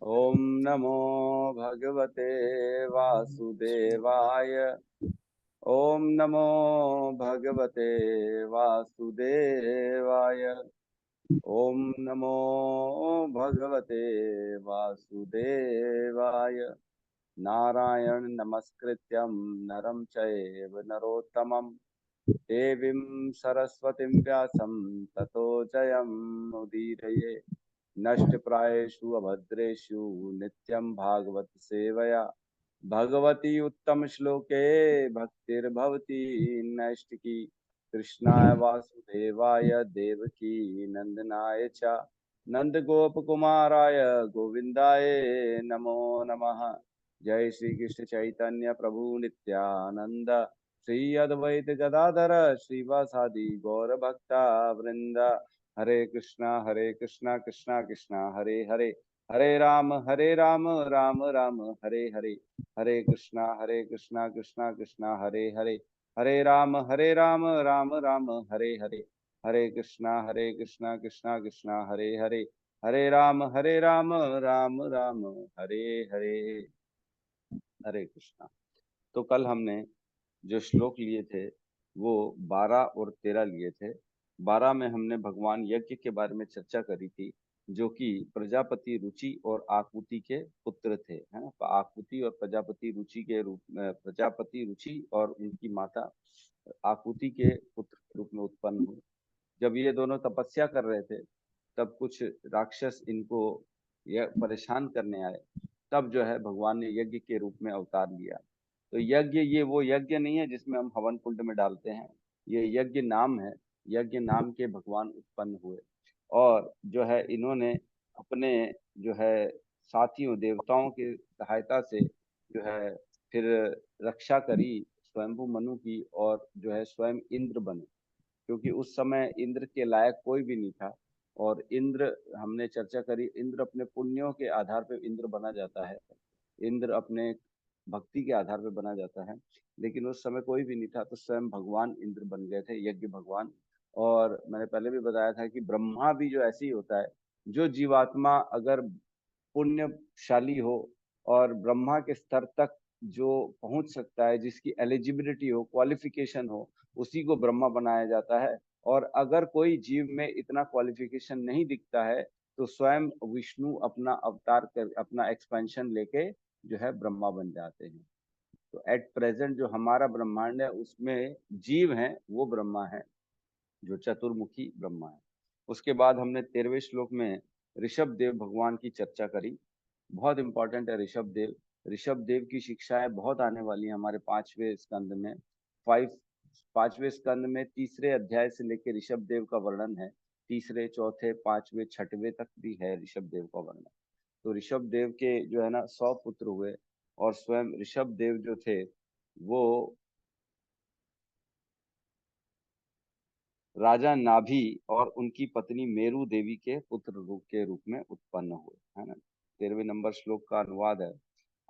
ओम नमो भगवते वासुदेवाय। ओम नमो भगवते वासुदेवाय। ओम नमो भगवते वासुदेवाय। नारायण नमस्कृत्यं नरं चैव नरोत्तमं देवीं सरस्वतीं व्यासं ततो जयमुदीरये। नष्टप्रायेषु अभद्रेषु नित्यं भागवत सेवया भगवती उत्तम श्लोके भक्तिर्भवती नैष्टिकी। कृष्णाय वासुदेवाय देवकी नंदनाय च नंदगोपकुमाराय गोविंदाय नमो नमः। जय श्री कृष्ण चैतन्य प्रभु नित्यानंद श्री अद्वैत गदाधर श्रीवासादि गौर भक्ता वृंद। हरे कृष्णा कृष्णा कृष्णा हरे हरे, हरे राम राम राम हरे हरे। हरे कृष्णा कृष्णा कृष्णा हरे हरे, हरे राम राम राम हरे हरे। हरे कृष्णा कृष्णा कृष्णा हरे हरे, हरे राम राम राम हरे हरे। हरे कृष्णा। तो कल हमने जो श्लोक लिए थे वो 12 और 13 लिए थे। 12 में हमने भगवान यज्ञ के बारे में चर्चा करी थी, जो कि प्रजापति रुचि और आकुति के पुत्र थे, है ना। तो आकुति और प्रजापति रुचि के रूप में, प्रजापति रुचि और उनकी माता आकुति के पुत्र के रूप में उत्पन्न हुए। जब ये दोनों तपस्या कर रहे थे तब कुछ राक्षस इनको यह परेशान करने आए। तब जो है भगवान ने यज्ञ के रूप में अवतार लिया। तो यज्ञ, ये वो यज्ञ नहीं है जिसमें हम हवन कुंड में डालते हैं, ये यज्ञ नाम है। यज्ञ नाम के भगवान उत्पन्न हुए और जो है इन्होंने अपने जो है साथियों देवताओं की सहायता से जो है फिर रक्षा करी स्वयंभू मनु की, और जो है स्वयं इंद्र बने। क्योंकि उस समय इंद्र के लायक कोई भी नहीं था। और इंद्र, हमने चर्चा करी, इंद्र अपने पुण्यों के आधार पर इंद्र बना जाता है, इंद्र अपने भक्ति के आधार पर बना जाता है। लेकिन उस समय कोई भी नहीं था तो स्वयं भगवान इंद्र बन गए थे, यज्ञ भगवान। और मैंने पहले भी बताया था कि ब्रह्मा भी जो ऐसे ही होता है, जो जीवात्मा अगर पुण्यशाली हो और ब्रह्मा के स्तर तक जो पहुंच सकता है, जिसकी एलिजिबिलिटी हो, क्वालिफिकेशन हो, उसी को ब्रह्मा बनाया जाता है। और अगर कोई जीव में इतना क्वालिफिकेशन नहीं दिखता है तो स्वयं विष्णु अपना अवतार कर, अपना एक्सपेंशन लेके जो है ब्रह्मा बन जाते हैं। तो एट प्रेजेंट जो हमारा ब्रह्मांड है उसमें जीव हैं, वो ब्रह्मा है, जो चतुर्मुखी ब्रह्मा है। उसके बाद हमने 13वें श्लोक में ऋषभ देव भगवान की चर्चा करी। बहुत इंपॉर्टेंट है ऋषभ देव। ऋषभ देव की शिक्षाएं बहुत आने वाली हैं हमारे 5वें स्कंद में। 5वें स्कंद में 3रे अध्याय से लेकर ऋषभ देव का वर्णन है। 3रे, 4थे, 5वें, 6वें तक भी है ऋषभ देव का वर्णन। तो ऋषभ देव के जो है ना 100 पुत्र हुए, और स्वयं ऋषभ देव जो थे वो राजा नाभि और उनकी पत्नी मेरु देवी के पुत्र रूप के रूप में उत्पन्न हुए, है ना। 13वें नंबर श्लोक का अनुवाद है।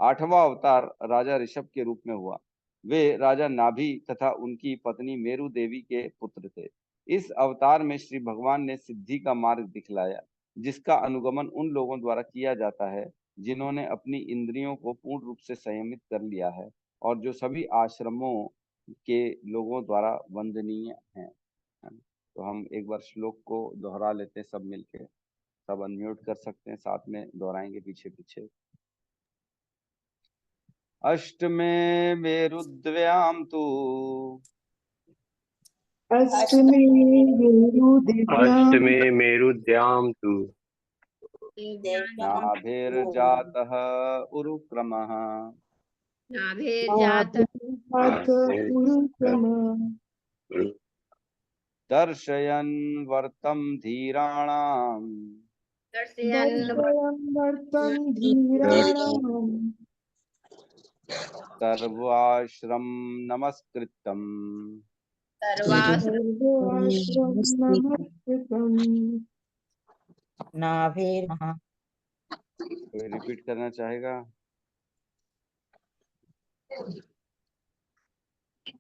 8वां अवतार राजा ऋषभ के रूप में हुआ। वे राजा नाभि तथा उनकी पत्नी मेरु देवी के पुत्र थे। इस अवतार में श्री भगवान ने सिद्धि का मार्ग दिखलाया, जिसका अनुगमन उन लोगों द्वारा किया जाता है जिन्होंने अपनी इंद्रियों को पूर्ण रूप से संयमित कर लिया है, और जो सभी आश्रमों के लोगों द्वारा वंदनीय हैं। तो हम एक बार श्लोक को दोहरा लेते हैं सब मिलके। सब अनम्यूट कर सकते हैं, साथ में दोहराएंगे पीछे पीछे। अष्टमे मेरुद्व्यां तु अष्टमे मेरुदिव्यां अष्टमे मेरुद्यां तु नाभिर्जातः उरुक्रमः नाभिर्जात उरुक्रमः दर्शयन् वर्तं धीराणाम् दर्शयन् वर्तं धीराणाम् सर्वाश्रम नमस्कृतम्। सर्वाश्रम नमस्कृतम्। कोई रिपीट करना चाहेगा?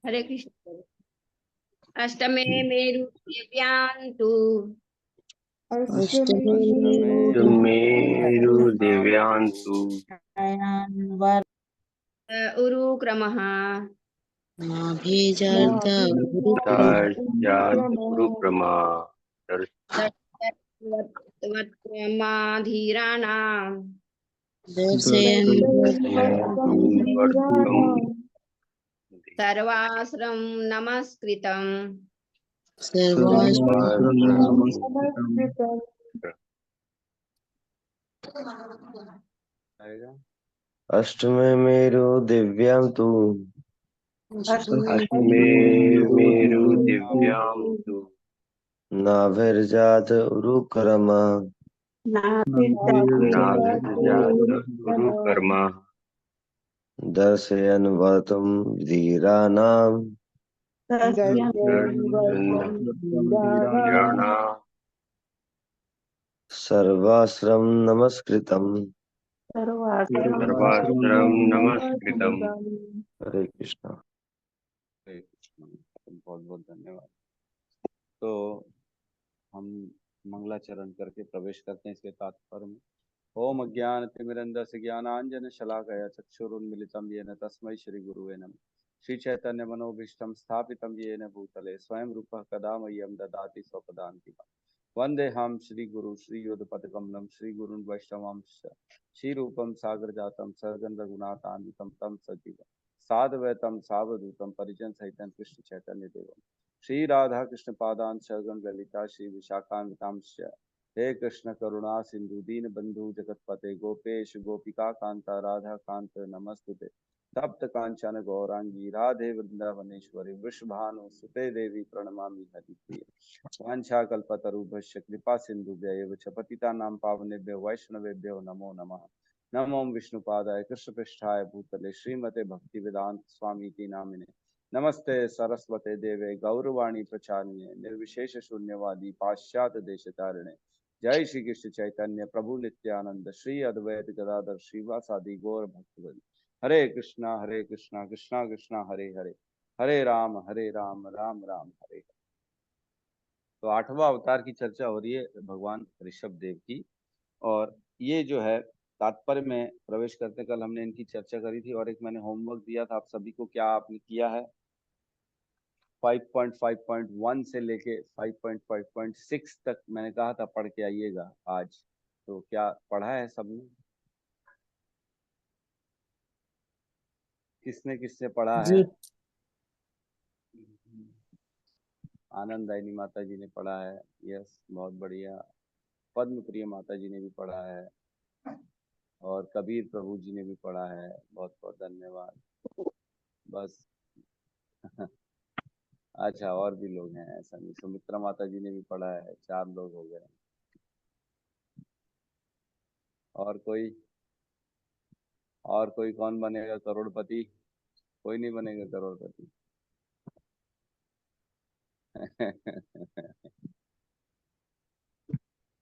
हरे कृष्ण। अष्टमे मेरु दिव्यां तु अष्टमेरु दिव्यांतु उरुक्रमः नाभिजात गुरुक्रमा वत्क्रमाधीराणां सर्वाश्रम नमस्कृतं अष्टमे मेरु दिव्यां तु अष्टमेरु दिव्यांतु नाभिर्जात उरुक्रम नाभिर्जात गुरुकर्मा दर्शयन् वतुं धीराणां धीराणा सर्वाश्रम नमस्कृतम्। सर्वाश्रम नमस्कृतम्। हरे कृष्णा। हरे कृष्ण। बहुत बहुत धन्यवाद। तो हम मंगलाचरण करके प्रवेश करते हैं इसके तात्पर्य में। ओम अज्ञानतिमिरन्धस्य ज्ञानाञ्जन शलाकया चक्षुरुन्मिलितं येन तस्मै श्री गुरुवे नमः। श्री चैतन्य मनोभीष्टं स्थापितं येन भूतले स्वयं रूपः कदा मह्यं ददाति स्वपदान्तिकम्। वन्देऽहं श्रीगुरु श्रीयुतपदकमलं श्रीगुरुन् वैष्णवांश्च श्रीरूपं सागरजातं सद्गुण रघुनाथान्वितं तं सजीवं साद्वैतं सावधूतं परिजनसहितं कृष्ण चैतन्य देवं श्री राधा कृष्ण पादान् सगण ललिता श्री विशाखान्वितांश्च हे कृष्ण करुणा सिंधु दीन बंधु जगतपते गोपेश गोपिका कांता राधा कांत नमस्तुते तप्त कांचन गौरांगी राधे वृंदावनेश्वरी वृषभानु सुते देवी प्रणमामि हरिप्रिय वाञ्छाकल्पतरुभ्यश्च कृपा सिन्धुभ्यैव च पतितानां पावनेभ्यो वैष्णवेभ्यो नमो नमः। नमो विष्णुपादाय कृष्णपृष्ठाय भूतले श्रीमते भक्तिवेदांत स्वामी की नामिने नमस्ते सरस्वते देवे गौरवाणी प्रचारिणे निर्विशेष शून्यवादी पाश्चात्य देशतारिणे जय श्री कृष्ण चैतन्य प्रभु नित्यानंद श्री अद्वैत गदाधर श्रीवासादि गौर भक्तवृंद हरे कृष्णा कृष्णा कृष्णा हरे हरे हरे राम राम राम हरे हरे। तो 8वां अवतार की चर्चा हो रही है भगवान ऋषभ देव की, और ये जो है तात्पर्य में प्रवेश करते कल हमने इनकी चर्चा करी थी और एक मैंने होमवर्क दिया था आप सभी को, क्या आपने किया है? 5.5.1 से लेके 5.5.6 तक मैंने कहा था पढ़ के आइएगा आज, तो क्या पढ़ा है सबने? किसने किसने पढ़ा है? आनंद दायनी माता जी ने पढ़ा है, यस बहुत बढ़िया। पद्म प्रिय माता जी ने भी पढ़ा है और कबीर प्रभु जी ने भी पढ़ा है, बहुत बहुत धन्यवाद। बस अच्छा और भी लोग हैं, ऐसा नहीं। सुमित्रा माता जी ने भी पढ़ा है, 4 लोग हो गए। और कोई कौन बनेगा करोड़पति? कोई नहीं बनेगा करोड़पति।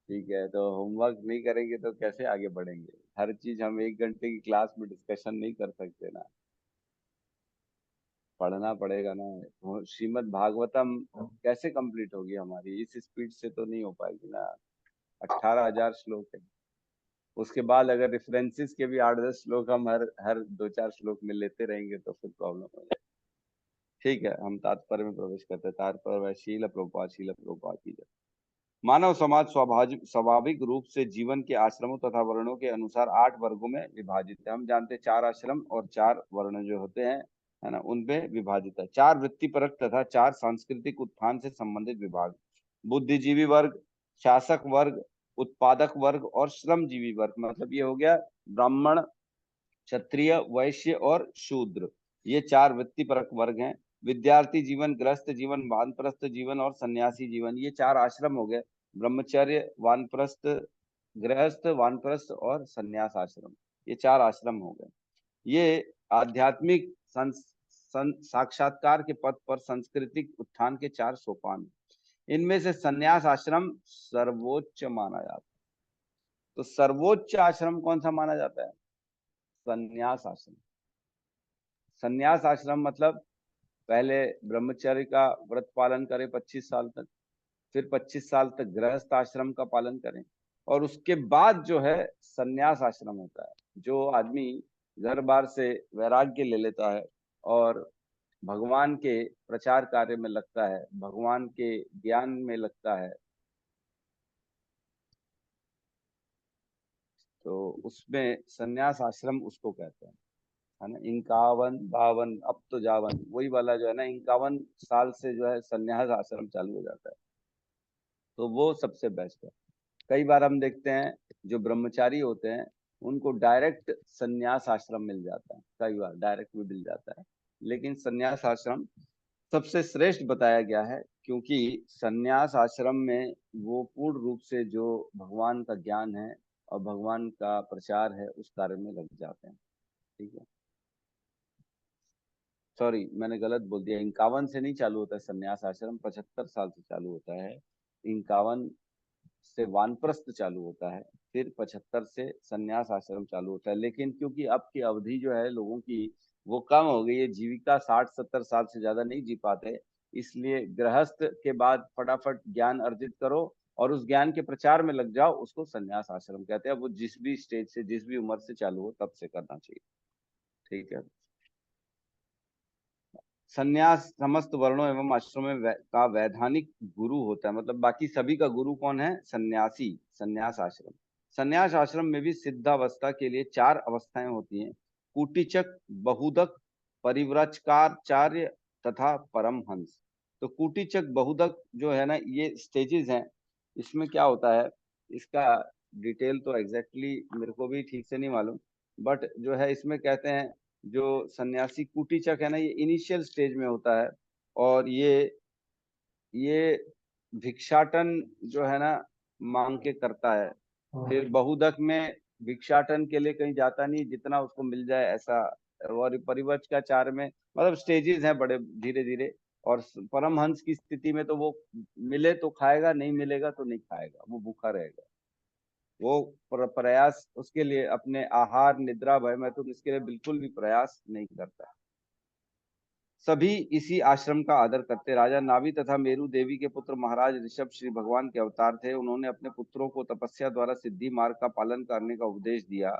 ठीक है, तो होमवर्क नहीं करेंगे तो कैसे आगे बढ़ेंगे? हर चीज हम 1 घंटे की क्लास में डिस्कशन नहीं कर सकते ना, पढ़ना पड़ेगा ना। श्रीमद् भागवतम कैसे कंप्लीट होगी हमारी? इस स्पीड से तो नहीं हो पाएगी ना। 18,000 श्लोक है, उसके बाद अगर रेफरेंसेस के भी 8-10 श्लोक हम हर 2-4 श्लोक में लेते रहेंगे तो फिर प्रॉब्लम हो जाएगी। ठीक है, हम तात्पर्य में प्रवेश करते हैं। तात्पर्य शील प्रभुपाद की जय। मानव समाज स्वाभाविक रूप से जीवन के आश्रमों तथा वर्णों के अनुसार 8 वर्गों में विभाजित है। हम जानते हैं 4 आश्रम और 4 वर्ण जो होते हैं, है ना, उनमें विभाजित है। 4 वृत्तिपरक तथा 4 सांस्कृतिक उत्थान से संबंधित विभाग: बुद्धिजीवी वर्ग, शासक वर्ग, उत्पादक वर्ग और श्रमजीवी वर्ग। मतलब ये हो गया ब्राह्मण, क्षत्रिय, वैश्य और शूद्र, ये 4 वृत्तिपरक वर्ग हैं। विद्यार्थी जीवन, गृहस्थ जीवन, वानप्रस्थ जीवन और सन्यासी जीवन, ये 4 आश्रम हो गए। ब्रह्मचर्य, वानप्रस्थ, गृहस्थ, वानप्रस्थ और सन्यास आश्रम, ये 4 आश्रम हो गए। ये आध्यात्मिक साक्षात्कार के पथ पर सांस्कृतिक उत्थान के 4 सोपान। इनमें से सन्यास आश्रम सर्वोच्च माना जाता है। तो सर्वोच्च आश्रम कौन सा माना जाता है? सन्यास आश्रम। सन्यास आश्रम मतलब पहले ब्रह्मचर्य का व्रत पालन करे 25 साल तक, फिर 25 साल तक गृहस्थ आश्रम का पालन करें, और उसके बाद जो है संन्यास आश्रम होता है। जो आदमी घर बार से वैराग्य ले लेता है और भगवान के प्रचार कार्य में लगता है, भगवान के ज्ञान में लगता है, तो उसमें संन्यास आश्रम उसको कहते हैं, है ना। 51 52 अब तो जावन, वही वाला जो है ना, 51 साल से जो है संन्यास आश्रम चालू हो जाता है, तो वो सबसे बेस्ट है। कई बार हम देखते हैं जो ब्रह्मचारी होते हैं उनको डायरेक्ट संन्यास आश्रम मिल जाता है, कई बार डायरेक्ट भी मिल जाता है, लेकिन संन्यास आश्रम सबसे श्रेष्ठ बताया गया है, क्योंकि संन्यास आश्रम में वो पूर्ण रूप से जो भगवान का ज्ञान है और भगवान का प्रचार है उस कार्य में लग जाते हैं। ठीक है, सॉरी मैंने गलत बोल दिया, 51 से नहीं चालू होता है संन्यास आश्रम, 75 साल से चालू होता है। 51 से वानप्रस्थ चालू होता है, फिर 75 से संन्यास आश्रम चालू होता है। लेकिन क्योंकि अब की अवधि जो है लोगों की वो कम हो गई है, जीविका 60-70 साल से ज्यादा नहीं जी पाते, इसलिए गृहस्थ के बाद फटाफट ज्ञान अर्जित करो और उस ज्ञान के प्रचार में लग जाओ, उसको संन्यास आश्रम कहते हैं। वो जिस भी स्टेज से, जिस भी उम्र से चालू हो तब से करना चाहिए। ठीक है, संन्यास समस्त वर्णों एवं आश्रमों में का वैधानिक गुरु होता है, मतलब बाकी सभी का गुरु कौन है? सन्यासी। संन्यास आश्रम, संन्यास आश्रम में भी सिद्धावस्था के लिए 4 अवस्थाएं होती हैं: कुटीचक, बहुदक, परिव्राजकाचार्य तथा परमहंस। तो कुटीचक बहुदक जो है ना, ये स्टेजेस हैं। इसमें क्या होता है, इसका डिटेल तो एग्जैक्टली मेरे को भी ठीक से नहीं मालूम, बट जो है इसमें कहते हैं जो सन्यासी कुटीचक है ना, ये इनिशियल स्टेज में होता है, और ये भिक्षाटन जो है ना मांग के करता है। फिर बहुदक में भिक्षाटन के लिए कहीं जाता नहीं, जितना उसको मिल जाए ऐसा। और परिव्राजकाचार्य में मतलब स्टेजेस हैं बड़े, धीरे धीरे। और परमहंस की स्थिति में तो वो मिले तो खाएगा, नहीं मिलेगा तो नहीं खाएगा, वो भूखा रहेगा। वो प्रयास उसके लिए अपने आहार निद्रा भय में तो इसके लिए बिल्कुल भी प्रयास नहीं करता। सभी इसी आश्रम का आदर करते। राजा नाभि तथा मेरु देवी के पुत्र महाराज ऋषभ श्री भगवान के अवतार थे। उन्होंने अपने पुत्रों को तपस्या द्वारा सिद्धि मार्ग का पालन करने का उपदेश दिया,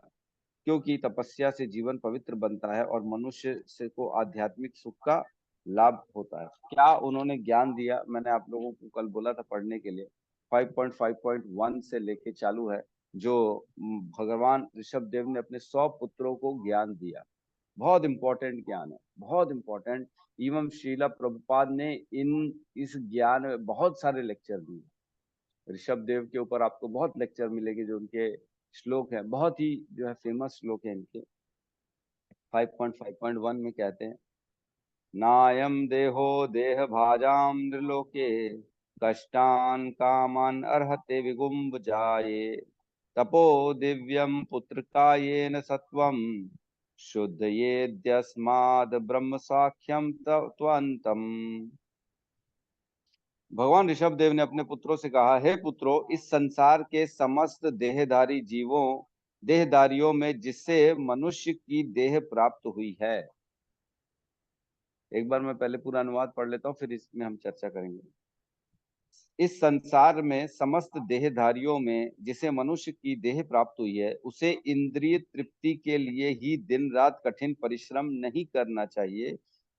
क्योंकि तपस्या से जीवन पवित्र बनता है और मनुष्य से को आध्यात्मिक सुख का लाभ होता है। क्या उन्होंने ज्ञान दिया? मैंने आप लोगों को कल बोला था पढ़ने के लिए, 5.5.1 से लेके चालू है, जो भगवान ऋषभ देव ने अपने 100 पुत्रों को ज्ञान दिया। बहुत इंपॉर्टेंट ज्ञान है, बहुत इंपॉर्टेंट। एवं श्रीला प्रभुपाद ने इस ज्ञान में बहुत सारे लेक्चर दिए। ऋषभ देव के ऊपर आपको बहुत लेक्चर मिलेंगे, जो उनके श्लोक हैं बहुत ही जो है फेमस श्लोक है इनके। 5.5.1 में कहते हैं, नायम देहो देह भाजाम नृलोके कष्टान कामान अर्हते विगुम्ब जाये तपो दिव्यम पुत्र कायेन सत्वम शुद्ध ये द्यस्माद ब्रह्म साख्यम त्वंतम। भगवान ऋषभ देव ने अपने पुत्रों से कहा, हे पुत्रों, इस संसार के समस्त देहधारियों में जिससे मनुष्य की देह प्राप्त हुई है। एक बार मैं पहले पूरा अनुवाद पढ़ लेता हूँ, फिर इसमें हम चर्चा करेंगे। इस संसार में समस्त देहधारियों में जिसे मनुष्य की देह प्राप्त हुई है, उसे इंद्रिय तृप्ति के लिए ही दिन रात कठिन परिश्रम नहीं करना चाहिए,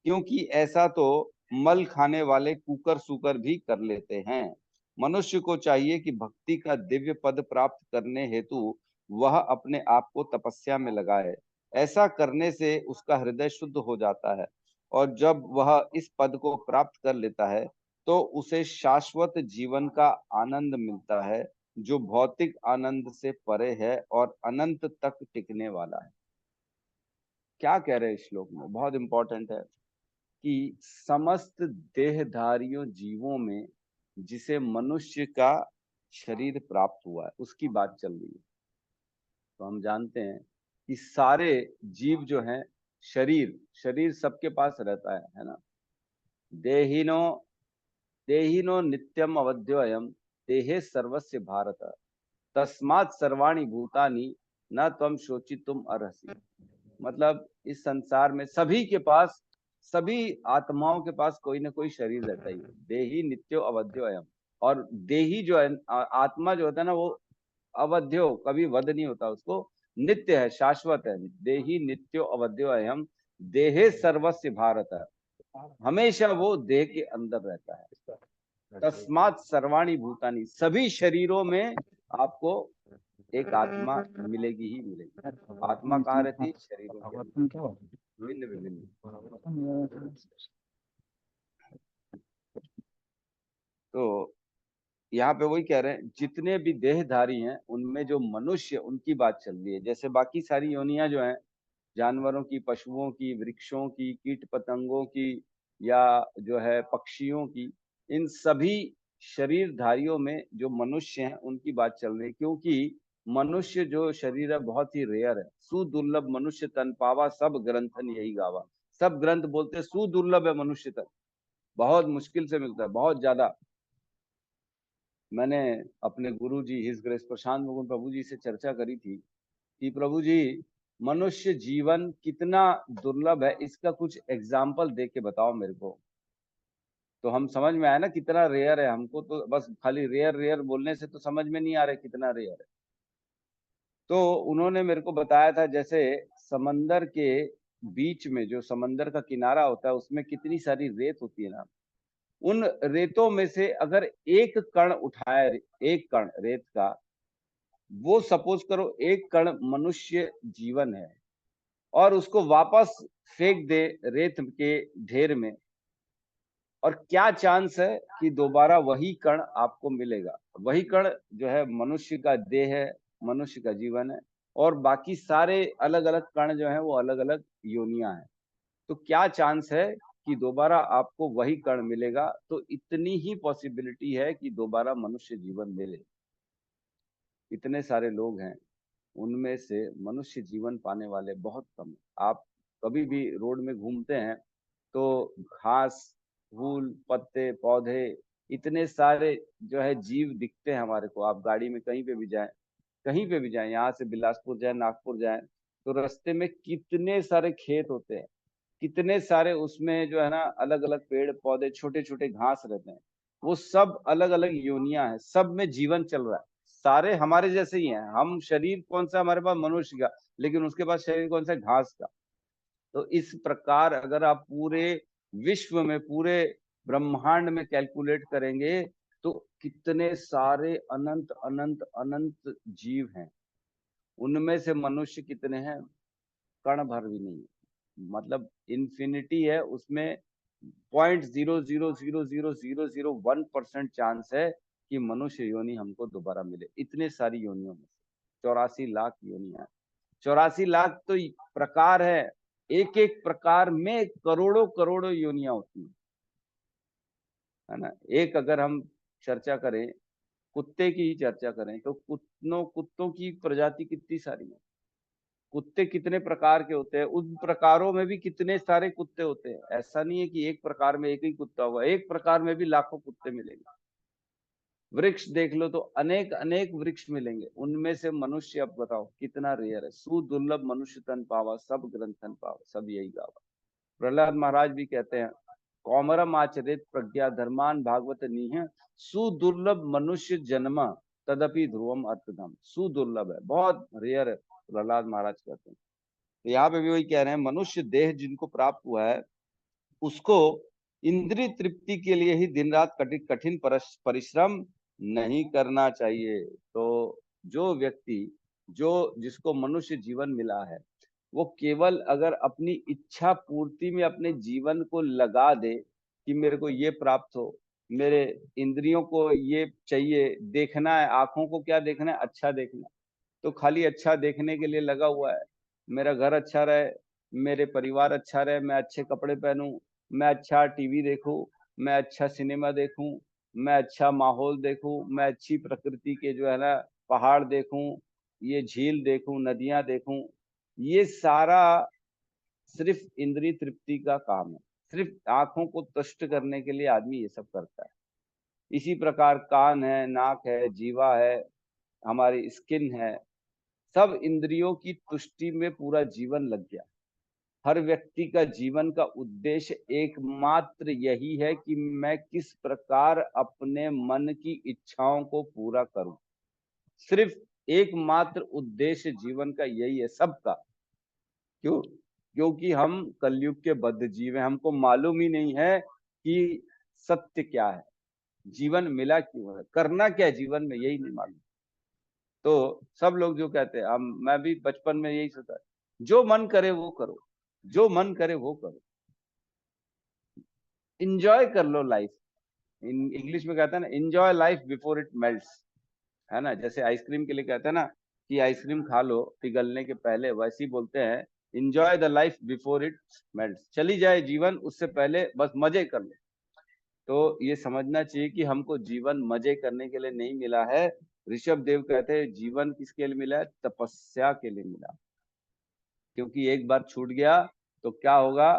क्योंकि ऐसा तो मल खाने वाले कुकर सुकर भी कर लेते हैं। मनुष्य को चाहिए कि भक्ति का दिव्य पद प्राप्त करने हेतु वह अपने आप को तपस्या में लगाए। ऐसा करने से उसका हृदय शुद्ध हो जाता है, और जब वह इस पद को प्राप्त कर लेता है तो उसे शाश्वत जीवन का आनंद मिलता है, जो भौतिक आनंद से परे है और अनंत तक टिकने वाला है। क्या कह रहे हैं इस श्लोक में? बहुत इंपॉर्टेंट है कि समस्त देहधारियों जीवों में जिसे मनुष्य का शरीर प्राप्त हुआ है, उसकी बात चल रही है। तो हम जानते हैं कि सारे जीव जो हैं, शरीर सबके पास रहता है ना। देहिनो नित्यम अवध्योयम देहे सर्वस्य भारत तस्मात् सर्वाणि भूतानि न त्वं शोचितुम अर्हसि। मतलब इस संसार में सभी के पास, सभी आत्माओं के पास कोई ना कोई शरीर रहता ही है। देहि नित्यो अवध्योयम, और देही जो है आत्मा जो होता है ना वो अवध्यो, कभी वध नहीं होता, उसको नित्य है, शाश्वत है। देही नित्यो अवध्यो अयम देहे सर्वस्य भारत, हमेशा वो देह के अंदर रहता है। तस्मात् सर्वाणी भूतानि, सभी शरीरों में आपको एक आत्मा मिलेगी ही मिलेगी। आत्मा कहाँ रहती है? शरीरों के अंदर, भिन्न विभिन्न। तो यहाँ पे वही कह रहे हैं, जितने भी देहधारी हैं उनमें जो मनुष्य, उनकी बात चल रही है। जैसे बाकी सारी योनियां जो हैं, जानवरों की, पशुओं की, वृक्षों की, कीट पतंगों की, या जो है पक्षियों की, इन सभी शरीरधारियों में जो मनुष्य हैं उनकी बात चल रही है। क्योंकि मनुष्य जो शरीर है बहुत ही रेयर है। सुदुर्लभ मनुष्य तन पावा, सब ग्रंथन यही गावा। सब ग्रंथ बोलते हैं सुदुर्लभ है मनुष्य तन, बहुत मुश्किल से मिलता है, बहुत ज्यादा। मैंने अपने गुरु जी हिज ग्रेस प्रशांत मुकुंद प्रभु जी से चर्चा करी थी कि प्रभु जी, मनुष्य जीवन कितना दुर्लभ है, इसका कुछ एग्जाम्पल दे के बताओ मेरे को। तो हम समझ में आया ना कितना रेयर है। हमको तो बस खाली रेयर रेयर बोलने से तो समझ में नहीं आ रहा कितना रेयर है। तो उन्होंने मेरे को बताया था, जैसे समंदर के बीच में जो समंदर का किनारा होता है उसमें कितनी सारी रेत होती है ना, उन रेतों में से अगर एक कण उठाए, एक कण रेत का, वो सपोज करो एक कण मनुष्य जीवन है, और उसको वापस फेंक दे रेत के ढेर में, और क्या चांस है कि दोबारा वही कण आपको मिलेगा? वही कण जो है मनुष्य का देह है, मनुष्य का जीवन है, और बाकी सारे अलग अलग कण जो है वो अलग अलग योनियां हैं। तो क्या चांस है कि दोबारा आपको वही कण मिलेगा? तो इतनी ही पॉसिबिलिटी है कि दोबारा मनुष्य जीवन मिले। इतने सारे लोग हैं, उनमें से मनुष्य जीवन पाने वाले बहुत कम हैं। आप कभी भी रोड में घूमते हैं तो घास, फूल, पत्ते, पौधे, इतने सारे जो है जीव दिखते हैं हमारे को। आप गाड़ी में कहीं पे भी जाएं, कहीं पे भी जाएं, यहाँ से बिलासपुर जाएं, नागपुर जाएं, तो रास्ते में कितने सारे खेत होते हैं, कितने सारे उसमें जो है ना अलग अलग पेड़ पौधे, छोटे छोटे घास रहते हैं। वो सब अलग अलग योनियां हैं, सब में जीवन चल रहा है। सारे हमारे जैसे ही हैं। हम शरीर कौन सा हमारे पास? मनुष्य का, लेकिन उसके पास शरीर कौन सा? घास का। तो इस प्रकार अगर आप पूरे विश्व में, पूरे ब्रह्मांड में कैलकुलेट करेंगे तो कितने सारे अनंत अनंत अनंत जीव हैं। उनमें से मनुष्य कितने हैं? कण भर भी नहीं, मतलब इन्फिनिटी है उसमें। 0.0000001% चांस है कि मनुष्य योनि हमको दोबारा मिले, इतने सारी योनियों में। 84 लाख योनियां, 84 लाख तो प्रकार है, एक एक प्रकार में करोड़ों करोड़ों योनियां होती है ना। एक अगर हम चर्चा करें, कुत्ते की ही चर्चा करें, तो कुत्तों की प्रजाति कितनी सारी है। कुत्ते कितने प्रकार के होते हैं, उन प्रकारों में भी कितने सारे कुत्ते होते हैं। ऐसा नहीं है कि एक प्रकार में एक ही कुत्ता हुआ, एक प्रकार में भी लाखों कुत्ते मिलेंगे। वृक्ष देख लो तो अनेक अनेक वृक्ष मिलेंगे, उनमें से मनुष्य अब बताओ कितना रेयर है। सुदुर्लभ मनुष्य तन पावा, सब ग्रंथन पावा, सब यही गावा। प्रहलाद महाराज भी कहते हैं, कौमरम आचरित प्रज्ञा धर्मान भागवत नीह, सुदुर्लभ मनुष्य जन्म तदपि ध्रुवम अर्थधम। सुदुर्लभ है, बहुत रेयर है, प्रहलाद महाराज कहते हैं। तो यहाँ पे भी वही कह रहे हैं, मनुष्य देह जिनको प्राप्त हुआ है उसको इंद्रिय तृप्ति के लिए ही दिन रात कठिन परिश्रम नहीं करना चाहिए। तो जो व्यक्ति, जो जिसको मनुष्य जीवन मिला है, वो केवल अगर अपनी इच्छा पूर्ति में अपने जीवन को लगा दे कि मेरे को ये प्राप्त हो, मेरे इंद्रियों को ये चाहिए, देखना है, आंखों को क्या देखना है? अच्छा देखना। तो खाली अच्छा देखने के लिए लगा हुआ है, मेरा घर अच्छा रहे, मेरे परिवार अच्छा रहे, मैं अच्छे कपड़े पहनूं, मैं अच्छा टीवी देखूं, मैं अच्छा सिनेमा देखूं, मैं अच्छा माहौल देखूं, मैं अच्छी प्रकृति के जो है ना पहाड़ देखूं, ये झील देखूं, नदियां देखूं। ये सारा सिर्फ इंद्रिय तृप्ति का काम है। सिर्फ आंखों को तुष्ट करने के लिए आदमी ये सब करता है। इसी प्रकार कान है, नाक है, जीवा है, हमारी स्किन है, सब इंद्रियों की तुष्टि में पूरा जीवन लग गया। हर व्यक्ति का जीवन का उद्देश्य एकमात्र यही है कि मैं किस प्रकार अपने मन की इच्छाओं को पूरा करूं। सिर्फ एकमात्र उद्देश्य जीवन का यही है सबका। क्यों? क्योंकि हम कलयुग के बद्ध जीव हैं, हमको मालूम ही नहीं है कि सत्य क्या है, जीवन मिला क्यों है, करना क्या है जीवन में, यही नहीं मालूम। तो सब लोग जो कहते हैं, हम मैं भी बचपन में यही सोचा, जो मन करे वो करो, जो मन करे वो करो, इंजॉय कर लो लाइफ। इंग्लिश में कहते हैं ना, enjoy life before it melts, है ना। जैसे आइसक्रीम के लिए कहते हैं ना कि आइसक्रीम खा लो पिघलने के पहले, वैसे ही बोलते हैं enjoy the life before it melts. चली जाए जीवन उससे पहले बस मजे कर लो। तो ये समझना चाहिए कि हमको जीवन मजे करने के लिए नहीं मिला है। ऋषभ देव कहते हैं जीवन किसके लिए मिला है? तपस्या के लिए मिला। क्योंकि एक बार छूट गया तो क्या होगा,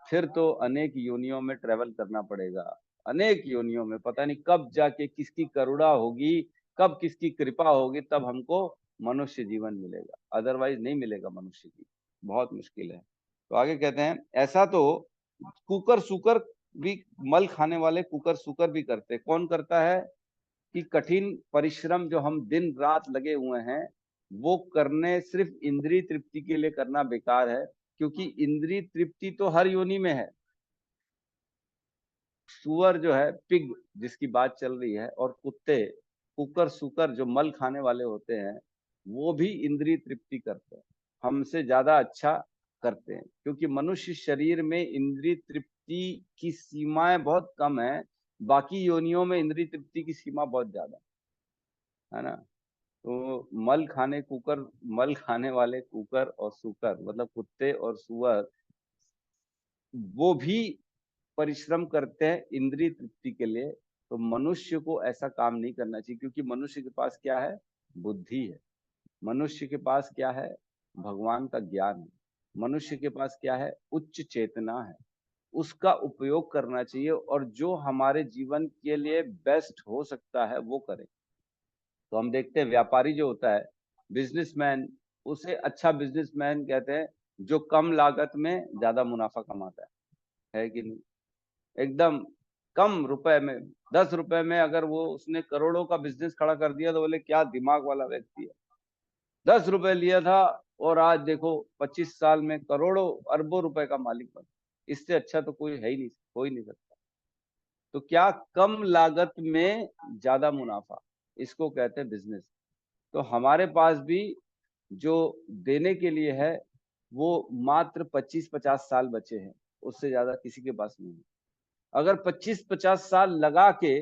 फिर तो अनेक योनियों में ट्रेवल करना पड़ेगा, अनेक योनियों में। पता नहीं कब जाके किसकी करुणा होगी, कब किसकी कृपा होगी, तब हमको मनुष्य जीवन मिलेगा, अदरवाइज नहीं मिलेगा मनुष्य जीवन, बहुत मुश्किल है। तो आगे कहते हैं, ऐसा तो कुकर सुकर भी, मल खाने वाले कुकर सुकर भी करते। कौन करता है? कि कठिन परिश्रम जो हम दिन रात लगे हुए हैं वो करने सिर्फ इंद्रिय तृप्ति के लिए करना बेकार है। क्योंकि इंद्रिय तृप्ति तो हर योनि में है। सुअर जो है, पिग जिसकी बात चल रही है, और कुत्ते कुकर सुकर जो मल खाने वाले होते हैं, वो भी इंद्रिय तृप्ति करते हैं, हमसे ज्यादा अच्छा करते हैं। क्योंकि मनुष्य शरीर में इंद्रिय तृप्ति की सीमाएं बहुत कम है, बाकी योनियों में इंद्रिय तृप्ति की सीमा बहुत ज्यादा है ना। तो मल खाने वाले कुकर और सुकर, मतलब कुत्ते और सुअर, वो भी परिश्रम करते हैं इंद्रिय तृप्ति के लिए। तो मनुष्य को ऐसा काम नहीं करना चाहिए। क्योंकि मनुष्य के पास क्या है? बुद्धि है। मनुष्य के पास क्या है? भगवान का ज्ञान है। मनुष्य के पास क्या है? उच्च चेतना है। उसका उपयोग करना चाहिए, और जो हमारे जीवन के लिए बेस्ट हो सकता है वो करें। तो हम देखते हैं व्यापारी जो होता है, बिजनेसमैन, उसे अच्छा बिजनेसमैन कहते हैं जो कम लागत में ज्यादा मुनाफा कमाता है कि नहीं? एकदम कम रुपए में, 10 रुपए में अगर वो उसने करोड़ों का बिजनेस खड़ा कर दिया तो बोले क्या दिमाग वाला व्यक्ति है। 10 रुपए लिया था और आज देखो 25 साल में करोड़ों अरबों रुपए का मालिक बना। इससे अच्छा तो कोई है ही नहीं, हो ही नहीं सकता। तो क्या? कम लागत में ज्यादा मुनाफा, इसको कहते हैं बिजनेस। तो हमारे पास भी जो देने के लिए है वो मात्र 25-50 साल बचे हैं, उससे ज्यादा किसी के पास नहीं है। अगर 25-50 साल लगा के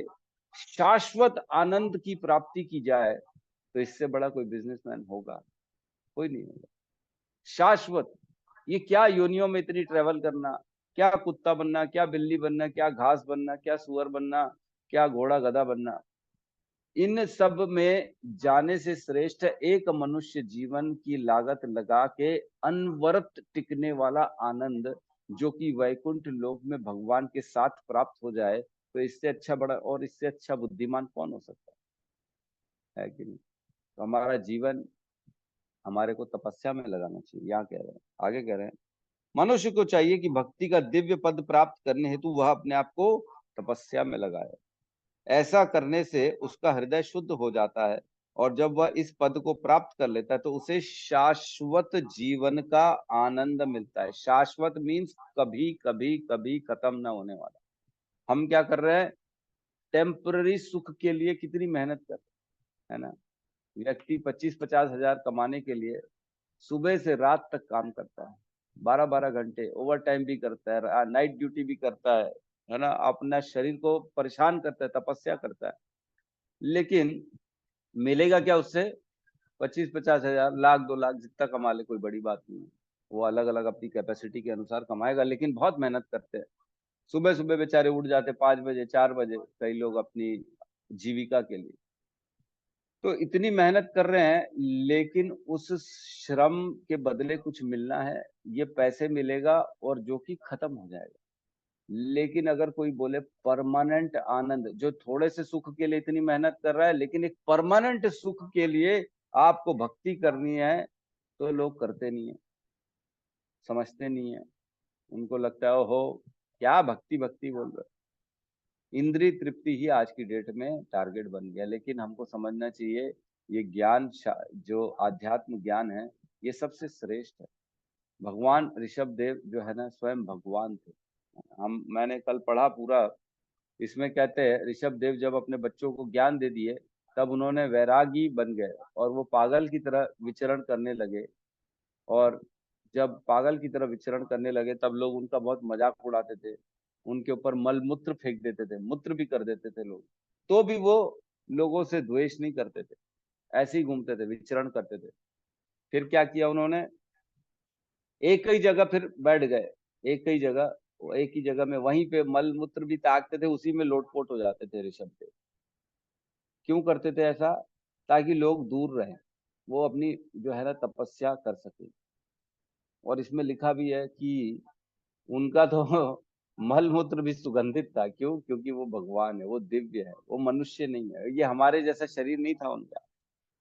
शाश्वत आनंद की प्राप्ति की जाए तो इससे बड़ा कोई बिजनेसमैन होगा? कोई नहीं होगा। शाश्वत, ये क्या योनियों में इतनी ट्रेवल करना, क्या कुत्ता बनना, क्या बिल्ली बनना, क्या घास बनना, क्या सुअर बनना, क्या घोड़ा गधा बनना, इन सब में जाने से श्रेष्ठ एक मनुष्य जीवन की लागत लगा के अनवरत टिकने वाला आनंद, जो कि वैकुंठ लोक में भगवान के साथ प्राप्त हो जाए, तो इससे अच्छा बड़ा और इससे अच्छा बुद्धिमान कौन हो सकता है कि नहीं? तो हमारा जीवन हमारे को तपस्या में लगाना चाहिए। यहाँ कह रहे हैं, आगे कह रहे हैं, मनुष्य को चाहिए कि भक्ति का दिव्य पद प्राप्त करने हेतु वह अपने आप को तपस्या में लगाए। ऐसा करने से उसका हृदय शुद्ध हो जाता है, और जब वह इस पद को प्राप्त कर लेता है तो उसे शाश्वत जीवन का आनंद मिलता है। शाश्वत मीन्स कभी कभी कभी खत्म ना होने वाला। हम क्या कर रहे हैं? टेम्पररी सुख के लिए कितनी मेहनत कर रहे हैं, है ना। व्यक्ति 25-50 हजार कमाने के लिए सुबह से रात तक काम करता है, 12-12 घंटे ओवर टाइम भी करता है, नाइट ड्यूटी भी करता है ना। अपना शरीर को परेशान करता है, तपस्या करता है, लेकिन मिलेगा क्या उससे? 25-50 हजार, लाख 2 लाख, जितना कमा ले कोई बड़ी बात नहीं है। वो अलग अलग अपनी कैपेसिटी के अनुसार कमाएगा, लेकिन बहुत मेहनत करते हैं। सुबह सुबह बेचारे उठ जाते 5 बजे 4 बजे, कई लोग अपनी जीविका के लिए। तो इतनी मेहनत कर रहे हैं, लेकिन उस श्रम के बदले कुछ मिलना है, ये पैसे मिलेगा और जो कि खत्म हो जाएगा। लेकिन अगर कोई बोले परमानेंट आनंद, जो थोड़े से सुख के लिए इतनी मेहनत कर रहा है लेकिन एक परमानेंट सुख के लिए आपको भक्ति करनी है, तो लोग करते नहीं है। समझते नहीं है, उनको लगता है ओहो क्या भक्ति भक्ति बोल रहे, इंद्रिय तृप्ति ही आज की डेट में टारगेट बन गया। लेकिन हमको समझना चाहिए ये ज्ञान जो आध्यात्म ज्ञान है ये सबसे श्रेष्ठ है। भगवान ऋषभ देव जो है ना स्वयं भगवान थे। मैंने कल पढ़ा पूरा, इसमें कहते हैं ऋषभ देव जब अपने बच्चों को ज्ञान दे दिए तब उन्होंने वैरागी बन गए और वो पागल की तरह विचरण करने लगे। और जब पागल की तरह विचरण करने लगे तब लोग उनका बहुत मजाक उड़ाते थे, उनके ऊपर मल मूत्र फेंक देते थे, मूत्र भी कर देते थे लोग, तो भी वो लोगों से द्वेष नहीं करते थे, ऐसे ही घूमते थे, विचरण करते थे। फिर क्या किया उन्होंने, एक ही जगह फिर बैठ गए, एक ही जगह में वहीं पे मल मूत्र भी ताकते थे, उसी में लोटपोट हो जाते थे ऋषभ देव। क्यों करते थे ऐसा? ताकि लोग दूर रहें, वो अपनी जो है ना तपस्या कर सके। और इसमें लिखा भी है कि उनका तो मल मूत्र भी सुगंधित था। क्यों? क्योंकि वो भगवान है, वो दिव्य है, वो मनुष्य नहीं है, ये हमारे जैसा शरीर नहीं था उनका,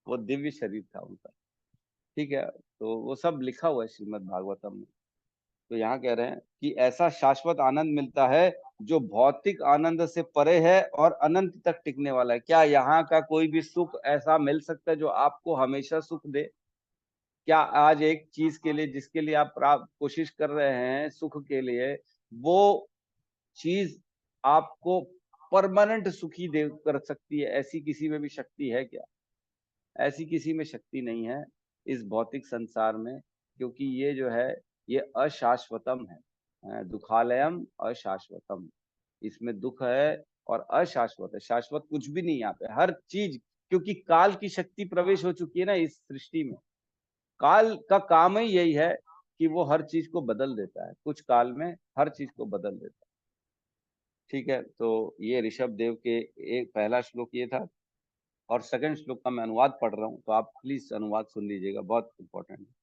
वो दिव्य शरीर था उनका। ठीक है, तो वो सब लिखा हुआ है श्रीमद् भागवतम में। तो यहाँ कह रहे हैं कि ऐसा शाश्वत आनंद मिलता है जो भौतिक आनंद से परे है और अनंत तक टिकने वाला है। क्या यहाँ का कोई भी सुख ऐसा मिल सकता है जो आपको हमेशा सुख दे? क्या आज एक चीज के लिए जिसके लिए आप कोशिश कर रहे हैं सुख के लिए, वो चीज आपको परमानेंट सुखी दे कर सकती है? ऐसी किसी में भी शक्ति है क्या? ऐसी किसी में शक्ति नहीं है इस भौतिक संसार में, क्योंकि ये जो है ये अशाश्वतम है। दुखालयम अशाश्वतम, इसमें दुख है और अशाश्वत है। शाश्वत कुछ भी नहीं यहाँ पे, हर चीज, क्योंकि काल की शक्ति प्रवेश हो चुकी है ना इस सृष्टि में। काल का काम ही यही है कि वो हर चीज को बदल देता है, कुछ काल में हर चीज को बदल देता है। ठीक है, तो ये ऋषभ देव के एक पहला श्लोक ये था। और सेकंड श्लोक का मैं अनुवाद पढ़ रहा हूँ, तो आप प्लीज अनुवाद सुन लीजिएगा, बहुत इंपॉर्टेंट है।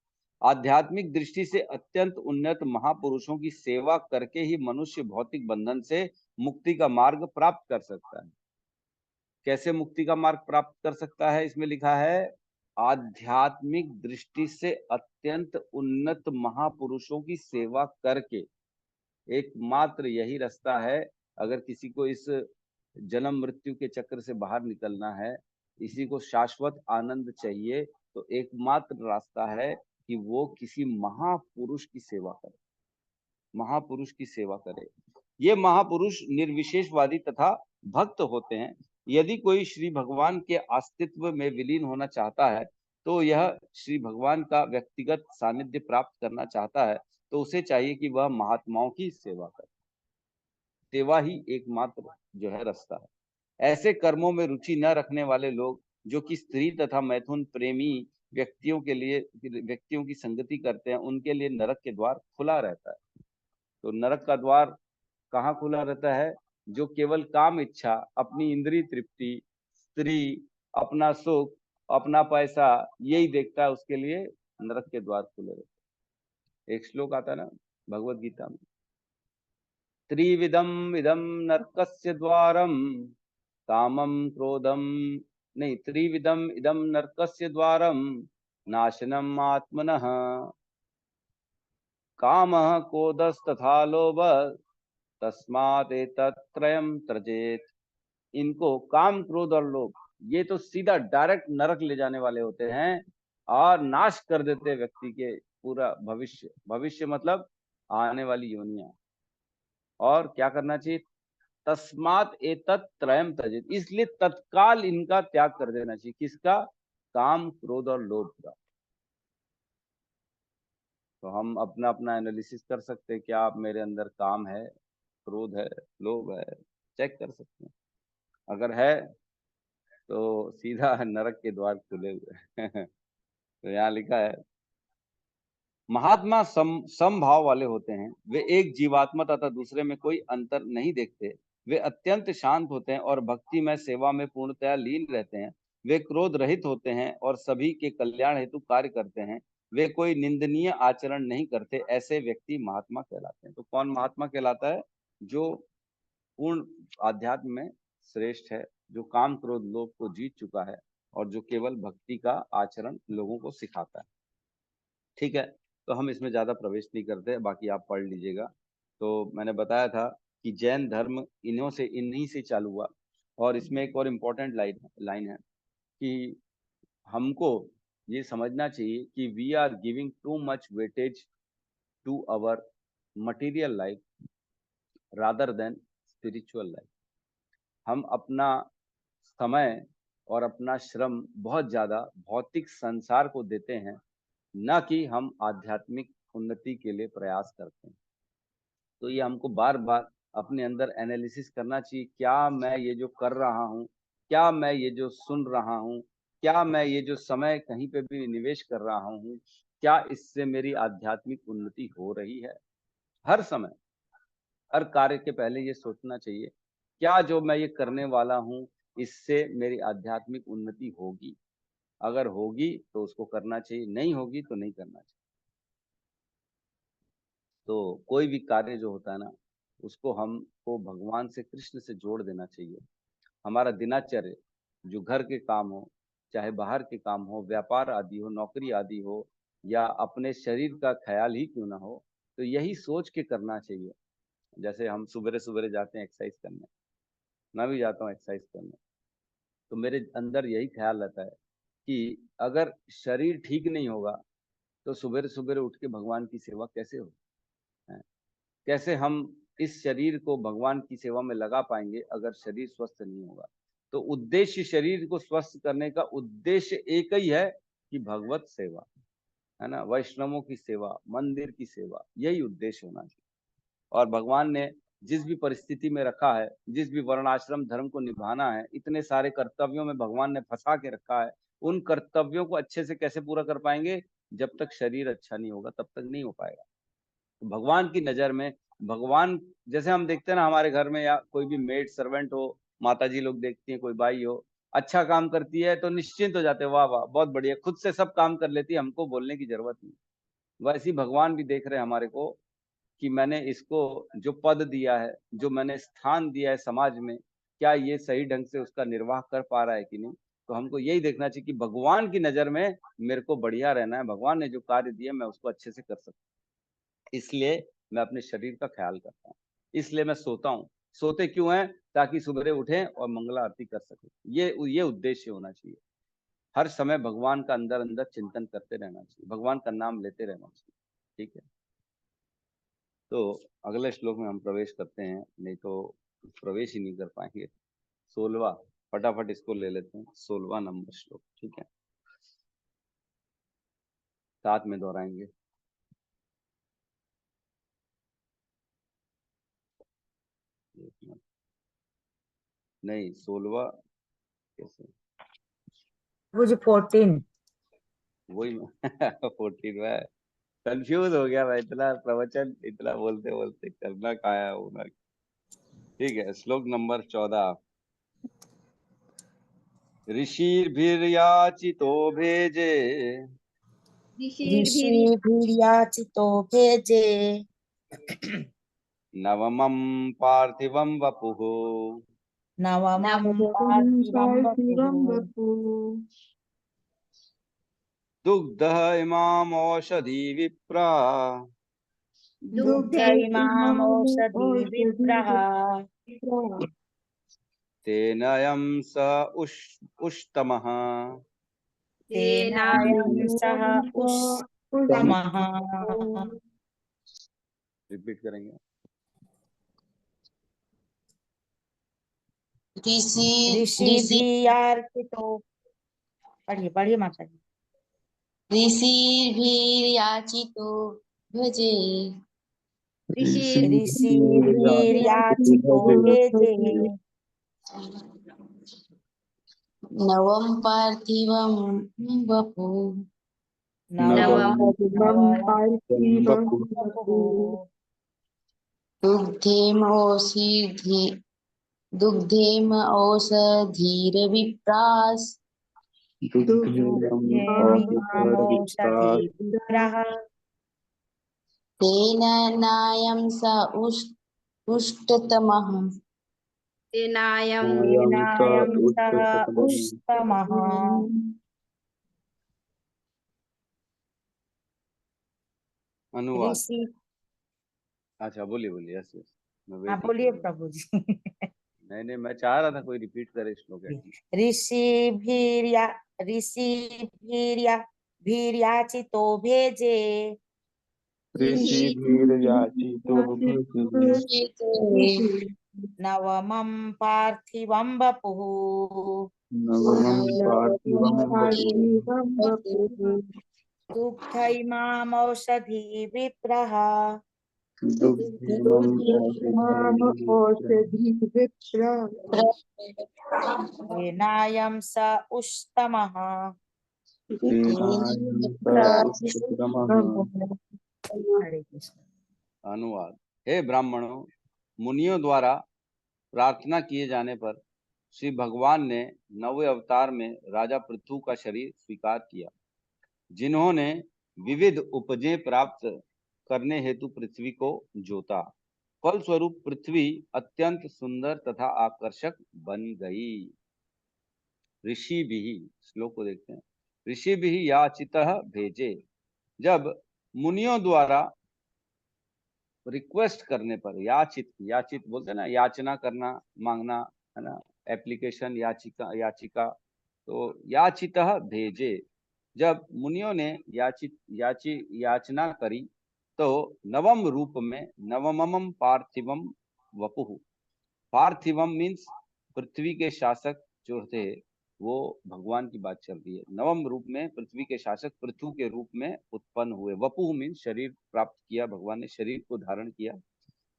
आध्यात्मिक दृष्टि से अत्यंत उन्नत महापुरुषों की सेवा करके ही मनुष्य भौतिक बंधन से मुक्ति का मार्ग प्राप्त कर सकता है। कैसे मुक्ति का मार्ग प्राप्त कर सकता है? इसमें लिखा है आध्यात्मिक दृष्टि से अत्यंत उन्नत महापुरुषों की सेवा करके। एकमात्र यही रास्ता है, अगर किसी को इस जन्म मृत्यु के चक्र से बाहर निकलना है, इसी को शाश्वत आनंद चाहिए, तो एकमात्र रास्ता है कि वो किसी महापुरुष की सेवा करे, महापुरुष की सेवा करे। ये महापुरुष निर्विशेषवादी तथा भक्त होते हैं। यदि कोई श्री भगवान के अस्तित्व में विलीन होना चाहता है, तो यह श्री भगवान का व्यक्तिगत सानिध्य प्राप्त करना चाहता है, तो उसे चाहिए कि वह महात्माओं की सेवा करे। सेवा ही एकमात्र जो है रास्ता है। ऐसे कर्मों में रुचि न रखने वाले लोग, जो कि स्त्री तथा मैथुन प्रेमी व्यक्तियों की संगति करते हैं, उनके लिए नरक के द्वार खुला रहता है। तो नरक का द्वार कहाँ खुला रहता है? जो केवल काम इच्छा, अपनी इंद्रिय तृप्ति, स्त्री, अपना सुख, अपना पैसा, यही देखता है, उसके लिए नरक के द्वार खुले रहते हैं। एक श्लोक आता है ना भगवत गीता में, त्रिविधम इदम नरकस्य द्वारम कामम क्रोधम, नहीं, त्रिविधम इदम नरकस्य द्वारम नाशनम आत्मनः कामः क्रोधस्तथा लोभः तस्मात् एतत्त्रयम् त्यजेत्। इनको काम क्रोध और लोभ, ये तो सीधा डायरेक्ट नरक ले जाने वाले होते हैं और नाश कर देते हैं व्यक्ति के पूरा भविष्य। भविष्य मतलब आने वाली योनियां। और क्या करना चाहिए? तस्मात् एतत् त्रयम् त्यजेत्, इसलिए तत्काल इनका त्याग कर देना चाहिए। किसका? काम क्रोध और लोभ का। तो हम अपना अपना एनालिसिस कर सकते हैं, क्या आप मेरे अंदर काम है, क्रोध है, लोभ है, चेक कर सकते हैं। अगर है तो सीधा नरक के द्वार खुले हुए हैं। तो यहाँ लिखा है महात्मा समभाव वाले होते हैं। वे एक जीवात्मा तथा दूसरे में कोई अंतर नहीं देखते। वे अत्यंत शांत होते हैं और भक्ति में सेवा में पूर्णतया लीन रहते हैं। वे क्रोध रहित होते हैं और सभी के कल्याण हेतु कार्य करते हैं। वे कोई निंदनीय आचरण नहीं करते। ऐसे व्यक्ति महात्मा कहलाते हैं। तो कौन महात्मा कहलाता है? जो पूर्ण आध्यात्म में श्रेष्ठ है, जो काम क्रोध लोभ को जीत चुका है और जो केवल भक्ति का आचरण लोगों को सिखाता है। ठीक है, तो हम इसमें ज़्यादा प्रवेश नहीं करते, बाकी आप पढ़ लीजिएगा। तो मैंने बताया था कि जैन धर्म इन्हीं से चालू हुआ। और इसमें एक और इम्पोर्टेंट लाइन है कि हमको ये समझना चाहिए कि we are giving too much weightage to our material life rather than spiritual life. हम अपना समय और अपना श्रम बहुत ज़्यादा भौतिक संसार को देते हैं, न कि हम आध्यात्मिक उन्नति के लिए प्रयास करते हैं। तो ये हमको बार बार अपने अंदर एनालिसिस करना चाहिए, क्या मैं ये जो कर रहा हूँ, क्या मैं ये जो सुन रहा हूँ, क्या मैं ये जो समय कहीं पे भी निवेश कर रहा हूँ, क्या इससे मेरी आध्यात्मिक उन्नति हो रही है। हर समय हर कार्य के पहले ये सोचना चाहिए, क्या जो मैं ये करने वाला हूँ इससे मेरी आध्यात्मिक उन्नति होगी। अगर होगी तो उसको करना चाहिए, नहीं होगी तो नहीं करना चाहिए। तो कोई भी कार्य जो होता है ना, उसको हमको भगवान से, कृष्ण से जोड़ देना चाहिए। हमारा दिनचर्या, जो घर के काम हो, चाहे बाहर के काम हो, व्यापार आदि हो, नौकरी आदि हो, या अपने शरीर का ख्याल ही क्यों ना हो, तो यही सोच के करना चाहिए। जैसे हम सुबह सुबह जाते हैं एक्सरसाइज करने, मैं भी जाता हूँ एक्सरसाइज करने, तो मेरे अंदर यही ख्याल रहता है कि अगर शरीर ठीक नहीं होगा तो सुबह सुबह उठ के भगवान की सेवा कैसे हो, कैसे हम इस शरीर को भगवान की सेवा में लगा पाएंगे अगर शरीर स्वस्थ नहीं होगा। तो उद्देश्य, शरीर को स्वस्थ करने का उद्देश्य एक ही है कि भगवत सेवा, है ना, वैष्णवों की सेवा, मंदिर की सेवा, यही उद्देश्य होना चाहिए। और भगवान ने जिस भी परिस्थिति में रखा है, जिस भी वर्णाश्रम धर्म को निभाना है, इतने सारे कर्तव्यों में भगवान ने फंसा के रखा है, उन कर्तव्यों को अच्छे से कैसे पूरा कर पाएंगे, जब तक शरीर अच्छा नहीं होगा तब तक नहीं हो पाएगा। तो भगवान की नजर में, भगवान जैसे हम देखते हैं ना, हमारे घर में या कोई भी मेड सर्वेंट हो, माता जी लोग देखती हैं, कोई बाई हो, अच्छा काम करती है तो निश्चिंत हो जाते हैं, वाह वाह बहुत बढ़िया, खुद से सब काम कर लेती है, हमको बोलने की जरूरत नहीं। वैसे ही भगवान भी देख रहे हैं हमारे को कि मैंने इसको जो पद दिया है, जो मैंने स्थान दिया है समाज में, क्या ये सही ढंग से उसका निर्वाह कर पा रहा है कि नहीं। तो हमको यही देखना चाहिए कि भगवान की नजर में मेरे को बढ़िया रहना है, भगवान ने जो कार्य दिया मैं उसको अच्छे से कर सकूं। इसलिए मैं अपने शरीर का ख्याल करता हूँ, इसलिए मैं सोता हूँ। सोते क्यों है? ताकि सुबह उठें और मंगला आरती कर सके। ये उद्देश्य होना चाहिए। हर समय भगवान का अंदर अंदर चिंतन करते रहना चाहिए, भगवान का नाम लेते रहना चाहिए। ठीक है, तो अगले श्लोक में हम प्रवेश करते हैं, नहीं तो प्रवेश ही नहीं कर पाएंगे। 16वां, फटाफट इसको ले लेते हैं, 16वां नंबर श्लोक। ठीक है, साथ में दोहराएंगे। नहीं, 16वां कैसे, वो जो 14 वही 14 में कंफ्यूज हो गया मैं, इतना प्रवचन इतना बोलते बोलते करना कहाँ है होना। ठीक है, श्लोक नंबर 14। ऋषिर्भिर्याचितो भेजे ऋषिभिर्याचितो भेजे नवमं पार्थिवं वपुः नवमं पार्थिवं पार्थिवं वपुः वपुः दुग्धः इमामौषधी विप्रा दुग्ध इमामौषधी विप्रः तेनयं स उष्तमः। तेनायं सः उष्तमः। रिपीट करेंगे। ऋषिभिर्याचितो, पढ़िए पढ़िए माता जी। ऋषिर्भिर्याचितो भजे ऋषिभिर्याचितो भेजे नवम पार्थिवं वपु नवमं नवमं पार्थिवं वपुः दुग्धेम औषधीरविप्रास् दुग्धेमिमामौषधी विप्रः तेन नायं स उष्टतमः। तेनायं तेनायं सः उष्तमः। अनुवाद। ऋषि, अच्छा बोलिए बोलिए, यस यस, मैं हाँ वेट ही बोलिए कर रहा प्रभु जी। हूँ। नहीं, मैं चाह रहा था कोई रिपीट करे श्लोक एटलीस्ट। ऋषिभिर्या ऋषिभिर्या भीर्याचितो भेजे ऋषिभिर्याचितो भेषजे नवमं पार्थिवं वपुः नवमं पार्थिवं वपुः दुग्धैमामौषधी विप्रः दुग्धिमं औषधि विप्र येनायं स उष्तमः। हरे कृष्ण। अनुवाद। हे ब्राह्मणों, मुनियों द्वारा प्रार्थना किए जाने पर श्री भगवान ने नवे अवतार में राजा पृथु का शरीर स्वीकार किया, जिन्होंने विविध उपजें प्राप्त करने हेतु पृथ्वी को जोता। फलस्वरूप पृथ्वी अत्यंत सुंदर तथा आकर्षक बन गई। ऋषि भी, श्लोक को देखते हैं। ऋषि भी याचितः भेजे, जब मुनियों द्वारा रिक्वेस्ट करने पर, याचित, याचित बोलते हैं ना, याचना करना, मांगना, है ना, एप्लीकेशन, याचिका, याचिका, तो याचितः भेजे, जब मुनियों ने याचना करी, तो नवम रूप में, नवमम पार्थिवम वपुः, पार्थिवम मीन्स पृथ्वी के शासक जो थे, वो भगवान की बात चल रही है। नवम रूप में पृथ्वी के शासक पृथु के रूप में उत्पन्न हुए। वपुः मीन्स शरीर प्राप्त किया, भगवान ने शरीर को धारण किया।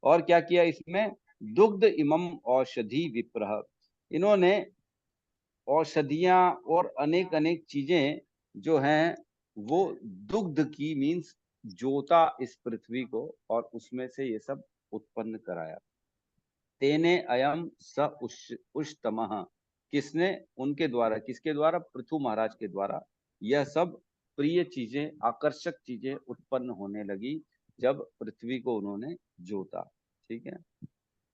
और क्या किया इसमें? दुग्ध इमम औषधि विप्रह, इन्होंने औषधियां और अनेक अनेक चीजें जो हैं वो दुग्ध की मीन्स जोता इस पृथ्वी को, और उसमें से ये सब उत्पन्न कराया। तेने अयम स उष्तमः, किसने? उनके द्वारा। किसके द्वारा? पृथु महाराज के द्वारा यह सब प्रिय चीजें, आकर्षक चीजें उत्पन्न होने लगी जब पृथ्वी को उन्होंने जोता। ठीक है,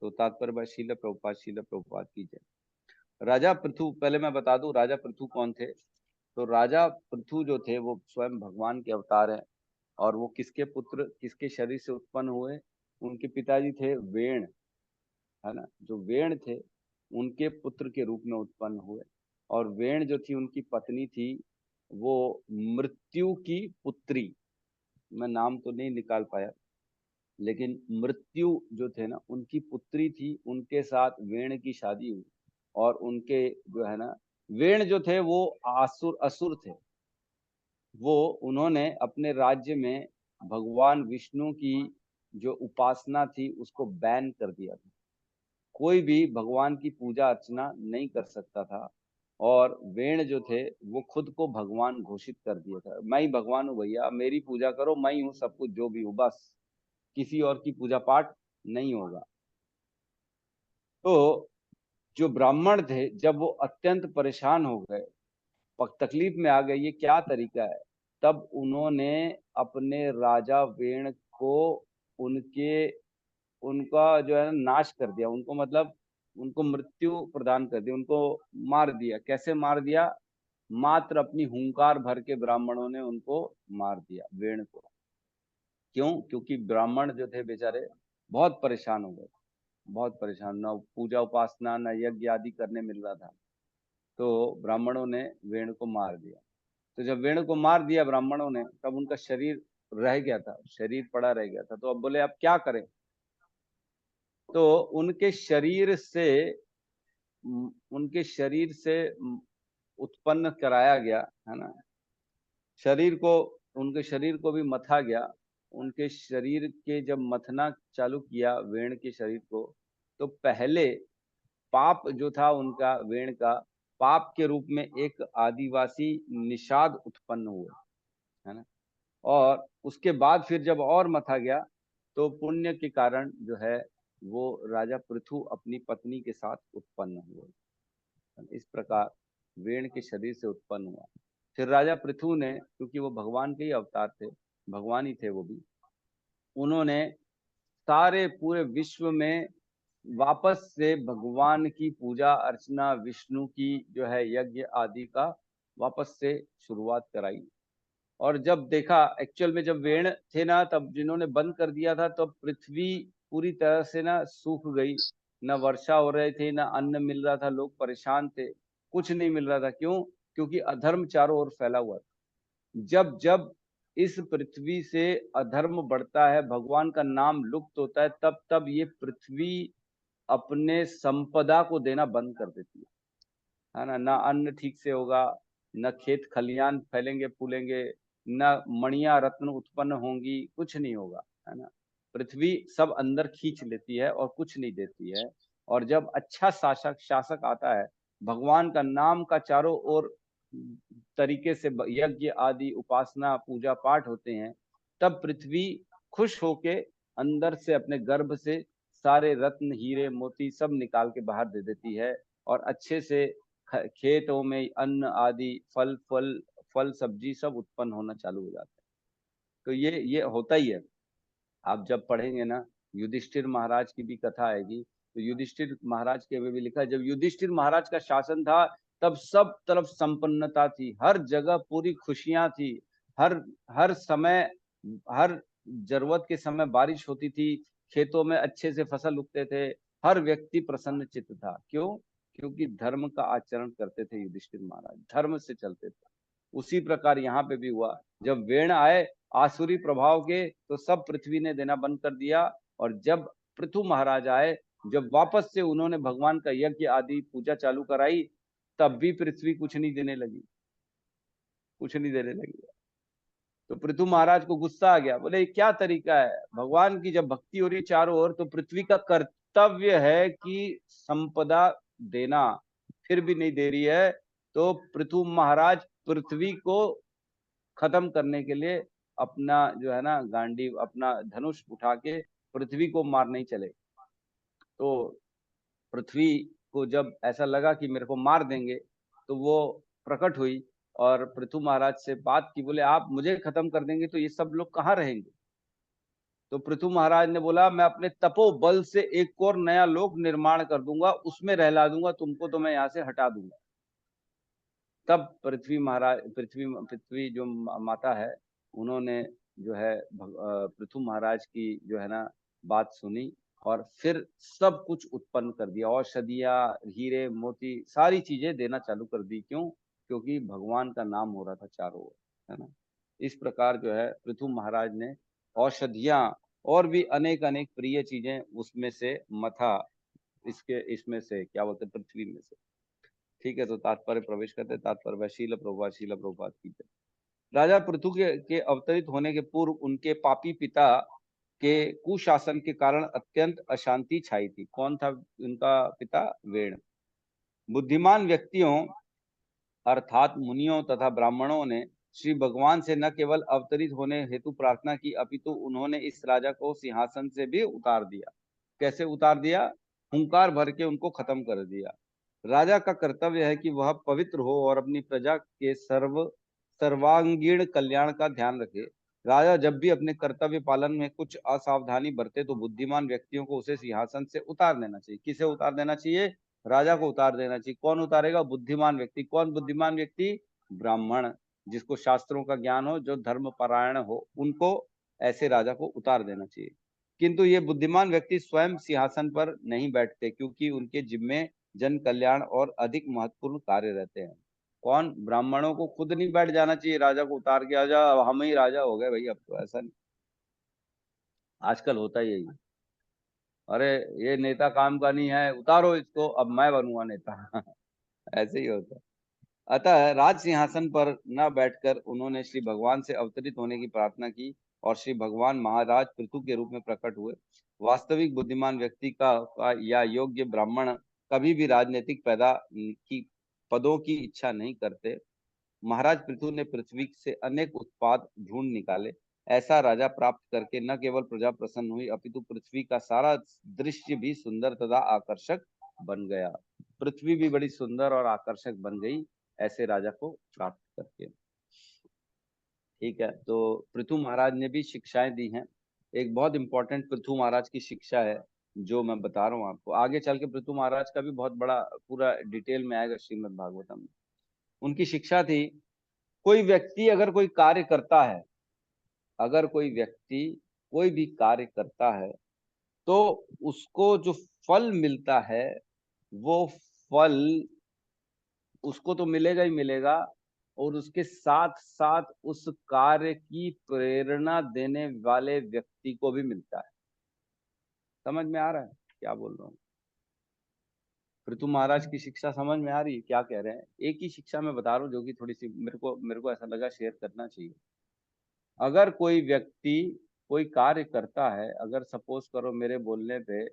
तो तात्पर्य शील प्रभुपाद की जय। राजा पृथु, पहले मैं बता दूं राजा पृथु कौन थे। तो राजा पृथु जो थे वो स्वयं भगवान के अवतार हैं। और वो किसके पुत्र, किसके शरीर से उत्पन्न हुए? उनके पिताजी थे वेण, है ना, जो वेण थे उनके पुत्र के रूप में उत्पन्न हुए। और वेण जो थी उनकी पत्नी थी, वो मृत्यु की पुत्री, मैं नाम तो नहीं निकाल पाया, लेकिन मृत्यु जो थे ना उनकी पुत्री थी। उनके साथ वेण की शादी हुई, और उनके जो है ना, वेण जो थे वो असुर थे। वो उन्होंने अपने राज्य में भगवान विष्णु की जो उपासना थी उसको बैन कर दिया था। कोई भी भगवान की पूजा अर्चना नहीं कर सकता था। और वेण जो थे वो खुद को भगवान घोषित कर दिया था, मैं ही भगवान हूँ भैया, मेरी पूजा करो, मैं ही हूँ सब कुछ, जो भी हूँ, बस किसी और की पूजा पाठ नहीं होगा। तो जो ब्राह्मण थे जब वो अत्यंत परेशान हो गए, तकलीफ में आ गए, ये क्या तरीका है, तब उन्होंने अपने राजा वेण को उनके उनका जो है नाश कर दिया। उनको मतलब उनको मृत्यु प्रदान कर दी, उनको मार दिया। कैसे मार दिया? मात्र अपनी हुंकार भर के ब्राह्मणों ने उनको मार दिया, वेण को। क्यों? क्योंकि ब्राह्मण जो थे बेचारे बहुत परेशान हो गए, बहुत परेशान, न पूजा उपासना न यज्ञ आदि करने मिल रहा था। तो ब्राह्मणों ने वेण को मार दिया। तो जब वेण को मार दिया ब्राह्मणों ने, तब उनका शरीर रह गया था, शरीर पड़ा रह गया था। तो अब बोले अब क्या करें? तो उनके शरीर से उत्पन्न कराया गया, है ना, शरीर को, उनके शरीर को भी मथा गया। उनके शरीर के जब मथना चालू किया वेण के शरीर को, तो पहले पाप जो था उनका, वेण का, पाप के रूप में एक आदिवासी निषाद उत्पन्न हुए, है ना। और उसके बाद फिर जब और मथा गया, तो पुण्य के कारण जो है वो राजा पृथु अपनी पत्नी के साथ उत्पन्न हुए। इस प्रकार वेण के शरीर से उत्पन्न हुआ। फिर राजा पृथु ने, क्योंकि वो भगवान के ही अवतार थे, भगवान ही थे वो भी, उन्होंने सारे पूरे विश्व में वापस से भगवान की पूजा अर्चना, विष्णु की जो है यज्ञ आदि का वापस से शुरुआत कराई। और जब देखा एक्चुअल में, जब वेण थे ना, तब जिन्होंने बंद कर दिया था, तब पृथ्वी पूरी तरह से ना सूख गई, न वर्षा हो रहे थे, न अन्न मिल रहा था, लोग परेशान थे, कुछ नहीं मिल रहा था। क्यों? क्योंकि अधर्म चारों ओर फैला हुआ था। जब जब इस पृथ्वी से अधर्म बढ़ता है, भगवान का नाम लुप्त होता है, तब तब ये पृथ्वी अपने संपदा को देना बंद कर देती है ना। ना अन्न ठीक से होगा, न खेत खलियान फैलेंगे फूलेंगे, न मणिया रत्न उत्पन्न होंगी, कुछ नहीं होगा, है ना। पृथ्वी सब अंदर खींच लेती है और कुछ नहीं देती है। और जब अच्छा शासक शासक आता है, भगवान का नाम का चारों ओर तरीके से यज्ञ आदि उपासना पूजा पाठ होते हैं, तब पृथ्वी खुश होके अंदर से अपने गर्भ से सारे रत्न हीरे मोती सब निकाल के बाहर दे देती है, और अच्छे से खेतों में अन्न आदि फल सब्जी सब उत्पन्न होना चालू हो जाता है। तो ये होता ही है। आप जब पढ़ेंगे ना, युधिष्ठिर महाराज की भी कथा आएगी, तो युधिष्ठिर महाराज के में भी लिखा है, जब युधिष्ठिर महाराज का शासन था, तब सब तरफ संपन्नता थी, हर जगह पूरी खुशियां थी, हर हर समय, हर जरूरत के समय बारिश होती थी, खेतों में अच्छे से फसल उगते थे, हर व्यक्ति प्रसन्न चित्त था। क्यों? क्योंकि धर्म का आचरण करते थे युधिष्ठिर महाराज, धर्म से चलते थे। उसी प्रकार यहाँ पे भी हुआ, जब वेण आए आसुरी प्रभाव के, तो सब पृथ्वी ने देना बंद कर दिया। और जब पृथु महाराज आए, जब वापस से उन्होंने भगवान का यज्ञ आदि पूजा चालू कराई, तब भी पृथ्वी कुछ नहीं देने लगी, कुछ नहीं देने लगी। तो पृथु महाराज को गुस्सा आ गया, बोले क्या तरीका है, भगवान की जब भक्ति हो रही है चारों ओर, तो पृथ्वी का कर्तव्य है कि संपदा देना, फिर भी नहीं दे रही है। तो पृथु महाराज पृथ्वी को खत्म करने के लिए अपना जो है ना गांडीव, अपना धनुष उठा के पृथ्वी को मारने ही चले। तो पृथ्वी को जब ऐसा लगा कि मेरे को मार देंगे, तो वो प्रकट हुई और पृथु महाराज से बात की, बोले आप मुझे खत्म कर देंगे तो ये सब लोग कहाँ रहेंगे। तो पृथु महाराज ने बोला, मैं अपने तपोबल से एक और नया लोक निर्माण कर दूंगा, उसमें रहला दूंगा तुमको, तो मैं यहाँ से हटा दूंगा। तब पृथ्वी जो माता है, उन्होंने जो है पृथु महाराज की जो है ना बात सुनी, और फिर सब कुछ उत्पन्न कर दिया, औषधियां हीरे मोती सारी चीजें देना चालू कर दी। क्यों? क्योंकि भगवान का नाम हो रहा था चारों ओर, है ना। इस प्रकार जो है पृथु महाराज ने औषधियां और भी अनेक अनेक प्रिय चीजें उसमें से मथा, इसमें से क्या बोलते, पृथ्वी में से। ठीक है, तो तात्पर्य प्रवेश करते हैं। तात्पर्य शील प्रभुपाद की जय। राजा पृथु के अवतरित होने के पूर्व उनके पापी पिता के कुशासन के कारण अत्यंत अशांति छाई थी। कौन था उनका पिता? वेण। बुद्धिमान व्यक्तियों अर्थात मुनियों तथा ब्राह्मणों ने श्री भगवान से न केवल अवतरित होने हेतु प्रार्थना की, अपितु उन्होंने इस राजा को सिंहासन से भी उतार दिया। कैसे उतार दिया? हुंकार भर के उनको खत्म कर दिया। राजा का कर्तव्य है कि वह पवित्र हो और अपनी प्रजा के सर्वांगीण कल्याण का ध्यान रखे। राजा जब भी अपने कर्तव्य पालन में कुछ असावधानी बरते, तो बुद्धिमान व्यक्तियों को उसे सिंहासन से उतार देना चाहिए। किसे उतार देना चाहिए? राजा को उतार देना चाहिए। कौन उतारेगा? बुद्धिमान व्यक्ति। कौन बुद्धिमान व्यक्ति? ब्राह्मण, जिसको शास्त्रों का ज्ञान हो, जो धर्म परायण हो, उनको ऐसे राजा को उतार देना चाहिए। किंतु ये बुद्धिमान व्यक्ति स्वयं सिंहासन पर नहीं बैठते, क्योंकि उनके जिम्मे जन कल्याण और अधिक महत्वपूर्ण कार्य रहते हैं। कौन? ब्राह्मणों को खुद नहीं बैठ जाना चाहिए राजा को उतार के, आजा हम ही राजा हो गए भाई, अब तो ऐसा नहीं। आजकल होता ही यही, अरे ये नेता काम का नहीं है, उतारो इसको, अब मैं बनूंगा नेता ऐसे ही होता है। अतः राज सिंहासन पर न बैठकर उन्होंने श्री भगवान से अवतरित होने की प्रार्थना की, और श्री भगवान महाराज पृथु के रूप में प्रकट हुए। वास्तविक बुद्धिमान व्यक्ति का या योग्य ब्राह्मण कभी भी राजनीतिक पदों की इच्छा नहीं करते। महाराज पृथु ने पृथ्वी से अनेक उत्पाद ढूंढ निकाले। ऐसा राजा प्राप्त करके न केवल प्रजा प्रसन्न हुई, अपितु पृथ्वी का सारा दृश्य भी सुंदर तथा आकर्षक बन गया। पृथ्वी भी बड़ी सुंदर और आकर्षक बन गई ऐसे राजा को प्राप्त करके। ठीक है, तो पृथु महाराज ने भी शिक्षाएं दी हैं। एक बहुत इंपॉर्टेंट पृथु महाराज की शिक्षा है जो मैं बता रहा हूँ आपको। आगे चल के पृथु महाराज का भी बहुत बड़ा पूरा डिटेल में आएगा श्रीमद् भागवतम में। उनकी शिक्षा थी कोई व्यक्ति अगर कोई कार्य करता है, अगर कोई व्यक्ति कोई भी कार्य करता है, तो उसको जो फल मिलता है वो फल उसको तो मिलेगा ही मिलेगा, और उसके साथ साथ उस कार्य की प्रेरणा देने वाले व्यक्ति को भी मिलता है। समझ में आ रहा है क्या बोल रहा हूँ? पृथु महाराज की शिक्षा समझ में आ रही है क्या कह रहे हैं? एक ही शिक्षा में बता रहा हूँ जो कि थोड़ी सी मेरे को ऐसा लगा शेयर करना चाहिए। अगर कोई व्यक्ति कोई कार्य करता है, अगर सपोज करो मेरे बोलने पे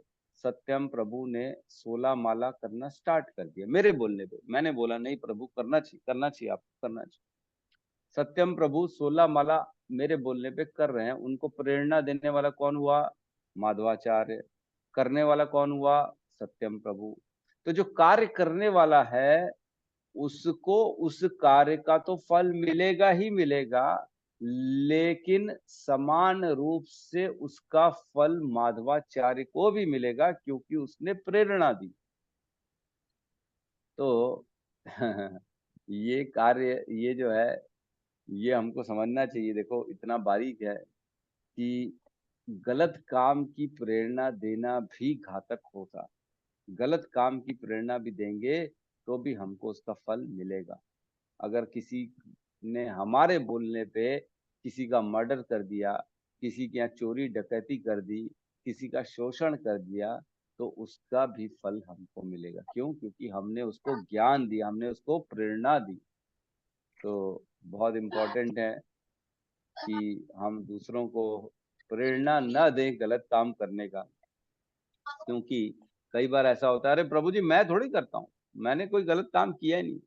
सत्यम प्रभु ने 16 माला करना स्टार्ट कर दिया, मेरे बोलने पे, मैंने बोला नहीं प्रभु करना चाहिए आपको करना चाहिए। सत्यम प्रभु 16 माला मेरे बोलने पे कर रहे हैं, उनको प्रेरणा देने वाला कौन हुआ? माधवाचार्य। करने वाला कौन हुआ? सत्यम प्रभु। तो जो कार्य करने वाला है उसको उस कार्य का तो फल मिलेगा ही मिलेगा, लेकिन समान रूप से उसका फल माधवाचार्य को भी मिलेगा, क्योंकि उसने प्रेरणा दी। तो ये कार्य, ये जो है, ये हमको समझना चाहिए। देखो इतना बारीक है कि गलत काम की प्रेरणा देना भी घातक होगा। गलत काम की प्रेरणा भी देंगे तो भी हमको उसका फल मिलेगा। अगर किसी ने हमारे बोलने पे किसी का मर्डर कर दिया, किसी के यहाँ चोरी डकैती कर दी, किसी का शोषण कर दिया, तो उसका भी फल हमको मिलेगा। क्यों? क्योंकि हमने उसको ज्ञान दिया, हमने उसको प्रेरणा दी। तो बहुत इम्पोर्टेंट है कि हम दूसरों को प्रेरणा न दें गलत काम करने का, क्योंकि कई बार ऐसा होता है, अरे प्रभु जी मैं थोड़ी करता हूँ, मैंने कोई गलत काम किया ही नहीं,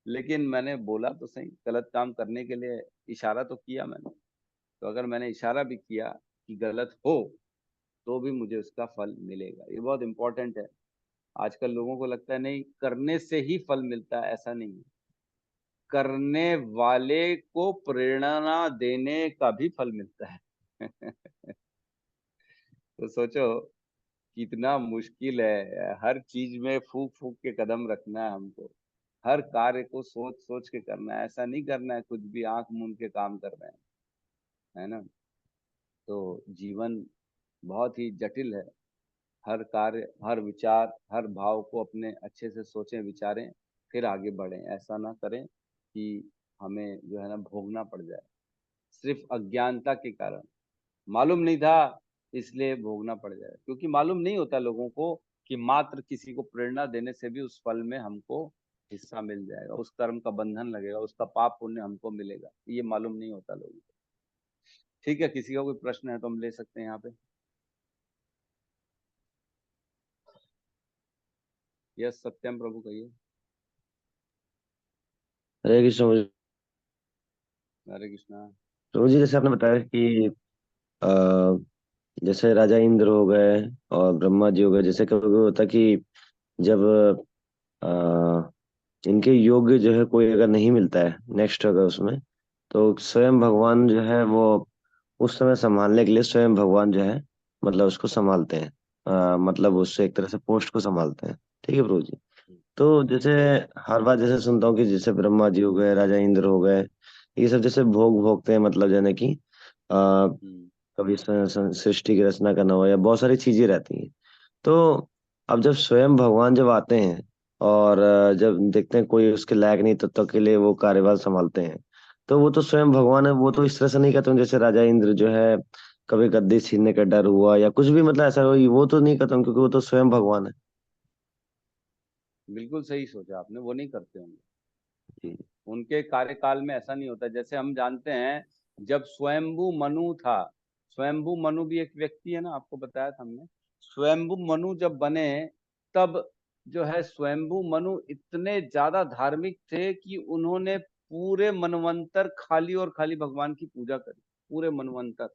लेकिन मैंने बोला तो सही, गलत काम करने के लिए इशारा तो किया मैंने। तो अगर मैंने इशारा भी किया कि गलत हो, तो भी मुझे उसका फल मिलेगा। ये बहुत इंपॉर्टेंट है। आजकल लोगों को लगता है नहीं करने से ही फल मिलता है, ऐसा नहीं है। करने वाले को प्रेरणा देने का भी फल मिलता है। तो सोचो कितना मुश्किल है, हर चीज में फूक फूक के कदम रखना है हमको, हर कार्य को सोच सोच के करना है। ऐसा नहीं करना है कुछ भी आंख मूंद के काम कर रहे हैं, है ना? तो जीवन बहुत ही जटिल है। हर कार्य, हर विचार, हर भाव को अपने अच्छे से सोचें, विचारें, फिर आगे बढ़ें। ऐसा ना करें कि हमें जो है ना भोगना पड़ जाए सिर्फ अज्ञानता के कारण। मालूम नहीं था इसलिए भोगना पड़ जाए, क्योंकि मालूम नहीं होता लोगों को कि मात्र किसी को प्रेरणा देने से भी उस फल में हमको हिस्सा मिल जाएगा, उस कर्म का बंधन लगेगा, उसका पाप पुण्य हमको मिलेगा। ये मालूम नहीं होता लोगों को। ठीक है, किसी का कोई प्रश्न है तो हम ले सकते हैं यहाँ पे। यस सत्यम प्रभु कहिए। हरे कृष्ण प्रभु हरे कृष्णा। जी। जैसे आपने बताया कि अ, जैसे राजा इंद्र हो गए और ब्रह्मा जी हो गए, जैसे कभी कभी होता कि जब अ, इनके योग्य जो है कोई अगर नहीं मिलता है नेक्स्ट अगर उसमें, तो स्वयं भगवान जो है वो उस समय संभालने के लिए स्वयं भगवान जो है मतलब उसको संभालते हैं, मतलब उससे एक तरह से पोस्ट को संभालते हैं। ठीक है प्रभु जी। तो जैसे हर बार जैसे सुनता हूँ कि जैसे ब्रह्मा जी हो गए, राजा इंद्र हो गए, ये सब जैसे भोग भोगते हैं, मतलब जाने की कभी सृष्टि की रचना करना हो या बहुत सारी चीजें रहती हैं। तो अब जब स्वयं भगवान जब आते हैं और जब देखते हैं कोई उसके लायक नहीं, तब तक के लिए वो कार्यभार संभालते हैं, तो वो तो स्वयं भगवान है, वो तो इस तरह से नहीं करते हैं जैसे राजा इंद्र जो है कभी गद्दी छीनने का डर हुआ या कुछ भी मतलब ऐसा हो, वो तो नहीं करते हैं, क्योंकि वो तो स्वयं भगवान है। बिल्कुल सही सोचा आपने, वो नहीं करते होंगे। जी। उनके कार्यकाल में ऐसा नहीं होता। जैसे हम जानते हैं जब स्वयंभू मनु था, स्वयंभू मनु भी एक व्यक्ति है ना, आपको बताया था हमने। स्वयंभू मनु जब बने तब जो है स्वयंभू मनु इतने ज्यादा धार्मिक थे कि उन्होंने पूरे मनवंतर खाली और खाली भगवान की पूजा करी, पूरे मनवंतर,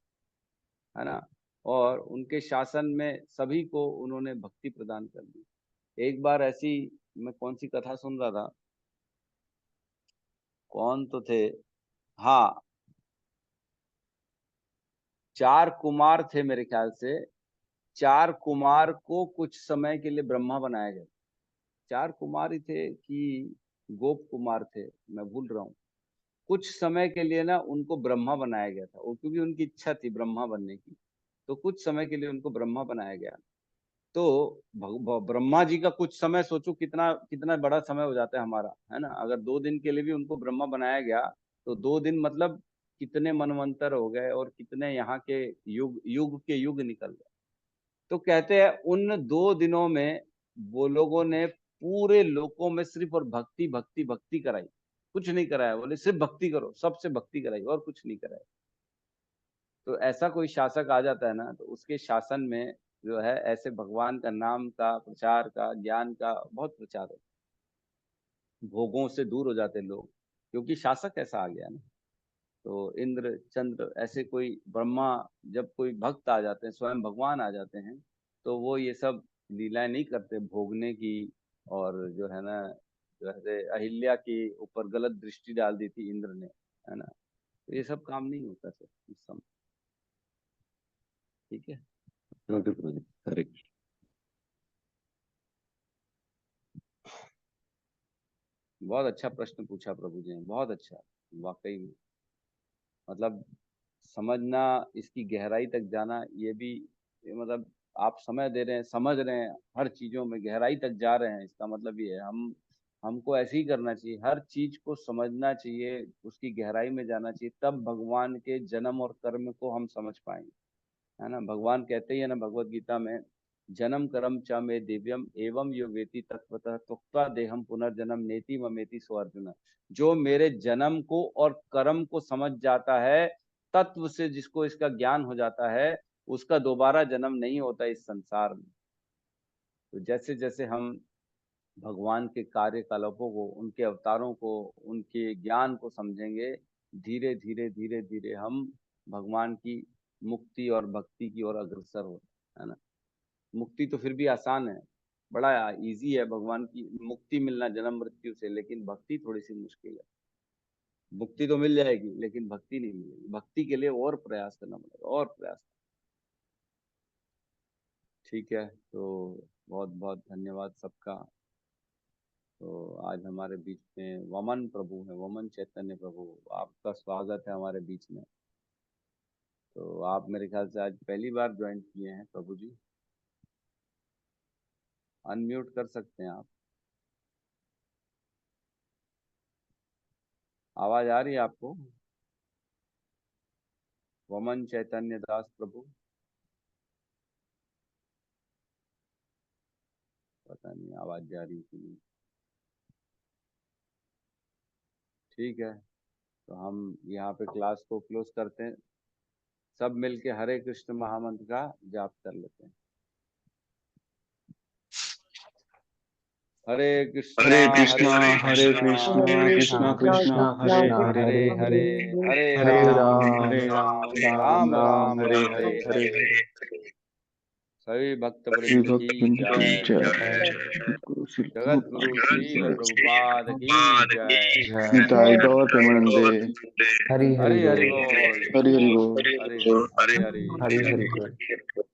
है ना? और उनके शासन में सभी को उन्होंने भक्ति प्रदान कर दी। एक बार ऐसी, मैं कौन सी कथा सुन रहा था, कौन तो थे, हाँ, 4 कुमार थे मेरे ख्याल से। 4 कुमार को कुछ समय के लिए ब्रह्मा बनाया गया। 4 कुमार ही थे कि गोप कुमार थे, मैं भूल रहा हूँ। कुछ समय के लिए ना उनको ब्रह्मा बनाया गया था, क्योंकि उनकी इच्छा थी ब्रह्मा बनने की, तो कुछ समय के लिए उनको ब्रह्मा बनाया गया। तो ब्रह्मा जी का कुछ समय सोचो कितना कितना बड़ा समय हो जाता है हमारा, है ना। अगर 2 दिन के लिए भी उनको ब्रह्मा बनाया गया तो 2 दिन मतलब कितने मनवंतर हो गए और कितने यहाँ के युग युग के युग निकल गए। तो कहते हैं उन 2 दिनों में वो लोगों ने पूरे लोकों में सिर्फ और भक्ति भक्ति भक्ति कराई, कुछ नहीं कराया। बोले सिर्फ भक्ति करो, सबसे भक्ति कराई और कुछ नहीं कराया। तो ऐसा कोई शासक आ जाता है ना, तो उसके शासन में जो है ऐसे भगवान का नाम का प्रचार का ज्ञान का बहुत प्रचार होता है। भोगों से दूर हो जाते लोग, क्योंकि शासक ऐसा आ गया ना। तो इंद्र चंद्र ऐसे कोई ब्रह्मा, जब कोई भक्त आ जाते हैं, स्वयं भगवान आ जाते हैं, तो वो ये सब लीलाएं नहीं करते भोगने की। और जो है ना, जैसे अहिल्या के ऊपर गलत दृष्टि डाल दी थी इंद्र ने, है ना। तो ये सब काम नहीं होता सर इस समय। ठीक है। ओके प्रभु जी, हरे कृष्ण। बहुत अच्छा प्रश्न पूछा प्रभु जी ने, बहुत अच्छा, वाकई में। मतलब समझना, इसकी गहराई तक जाना, ये भी मतलब आप समय दे रहे हैं, समझ रहे हैं, हर चीजों में गहराई तक जा रहे हैं, इसका मतलब ये है हमको ऐसे ही करना चाहिए, हर चीज को समझना चाहिए, उसकी गहराई में जाना चाहिए, तब भगवान के जन्म और कर्म को हम समझ पाएंगे, है ना। भगवान कहते ही है ना भगवत गीता में, जन्म कर्म च मे दिव्यम एवं यो वेति तत्वतः तुक्त्वा देहम पुनर्जन्म नेति ममेति सो अर्जुन। जो मेरे जन्म को और कर्म को समझ जाता है, तत्व से जिसको इसका ज्ञान हो जाता है, उसका दोबारा जन्म नहीं होता इस संसार में। तो जैसे जैसे हम भगवान के कार्यकलापों को, उनके अवतारों को, उनके ज्ञान को समझेंगे, धीरे धीरे धीरे धीरे हम भगवान की मुक्ति और भक्ति की ओर अग्रसर हो, है ना। मुक्ति तो फिर भी आसान है, बड़ा इजी है भगवान की मुक्ति मिलना जन्म मृत्यु से, लेकिन भक्ति थोड़ी सी मुश्किल है। मुक्ति तो मिल जाएगी लेकिन भक्ति नहीं मिलेगी। भक्ति के लिए और प्रयास करना पड़ेगा, और प्रयास। ठीक है, तो बहुत बहुत धन्यवाद सबका। तो आज हमारे बीच में वमन प्रभु है, वमन चैतन्य प्रभु, आपका स्वागत है हमारे बीच में। तो आप मेरे ख्याल से आज पहली बार ज्वाइन किए हैं प्रभु जी, अनम्यूट कर सकते हैं आप। आवाज आ रही है आपको? वमन चैतन्य दास प्रभु, पता नहीं आवाज जा रही कि नहीं। ठीक है, तो हम यहाँ पे क्लास को क्लोज करते हैं। सब मिलके हरे कृष्ण महामंत्र का जाप कर लेते हैं। हरे कृष्णा हरे कृष्णा हरे हरे कृष्णा कृष्णा कृष्णा हरे हरे हरे हरे हरे हरे राम हरे राम राम राम हरे हरे हरे हरे। सभी भक्त श्री वृंद भक्त की जय। जय। गुरु श्री जगत गुरु श्री प्रभुपाद की जय। निताई गौर प्रेमानंदे। हरि हरि हरि हरि बोल। बोल, हरि हरि बोल। हरि हरि हरि हरि हरि बोल।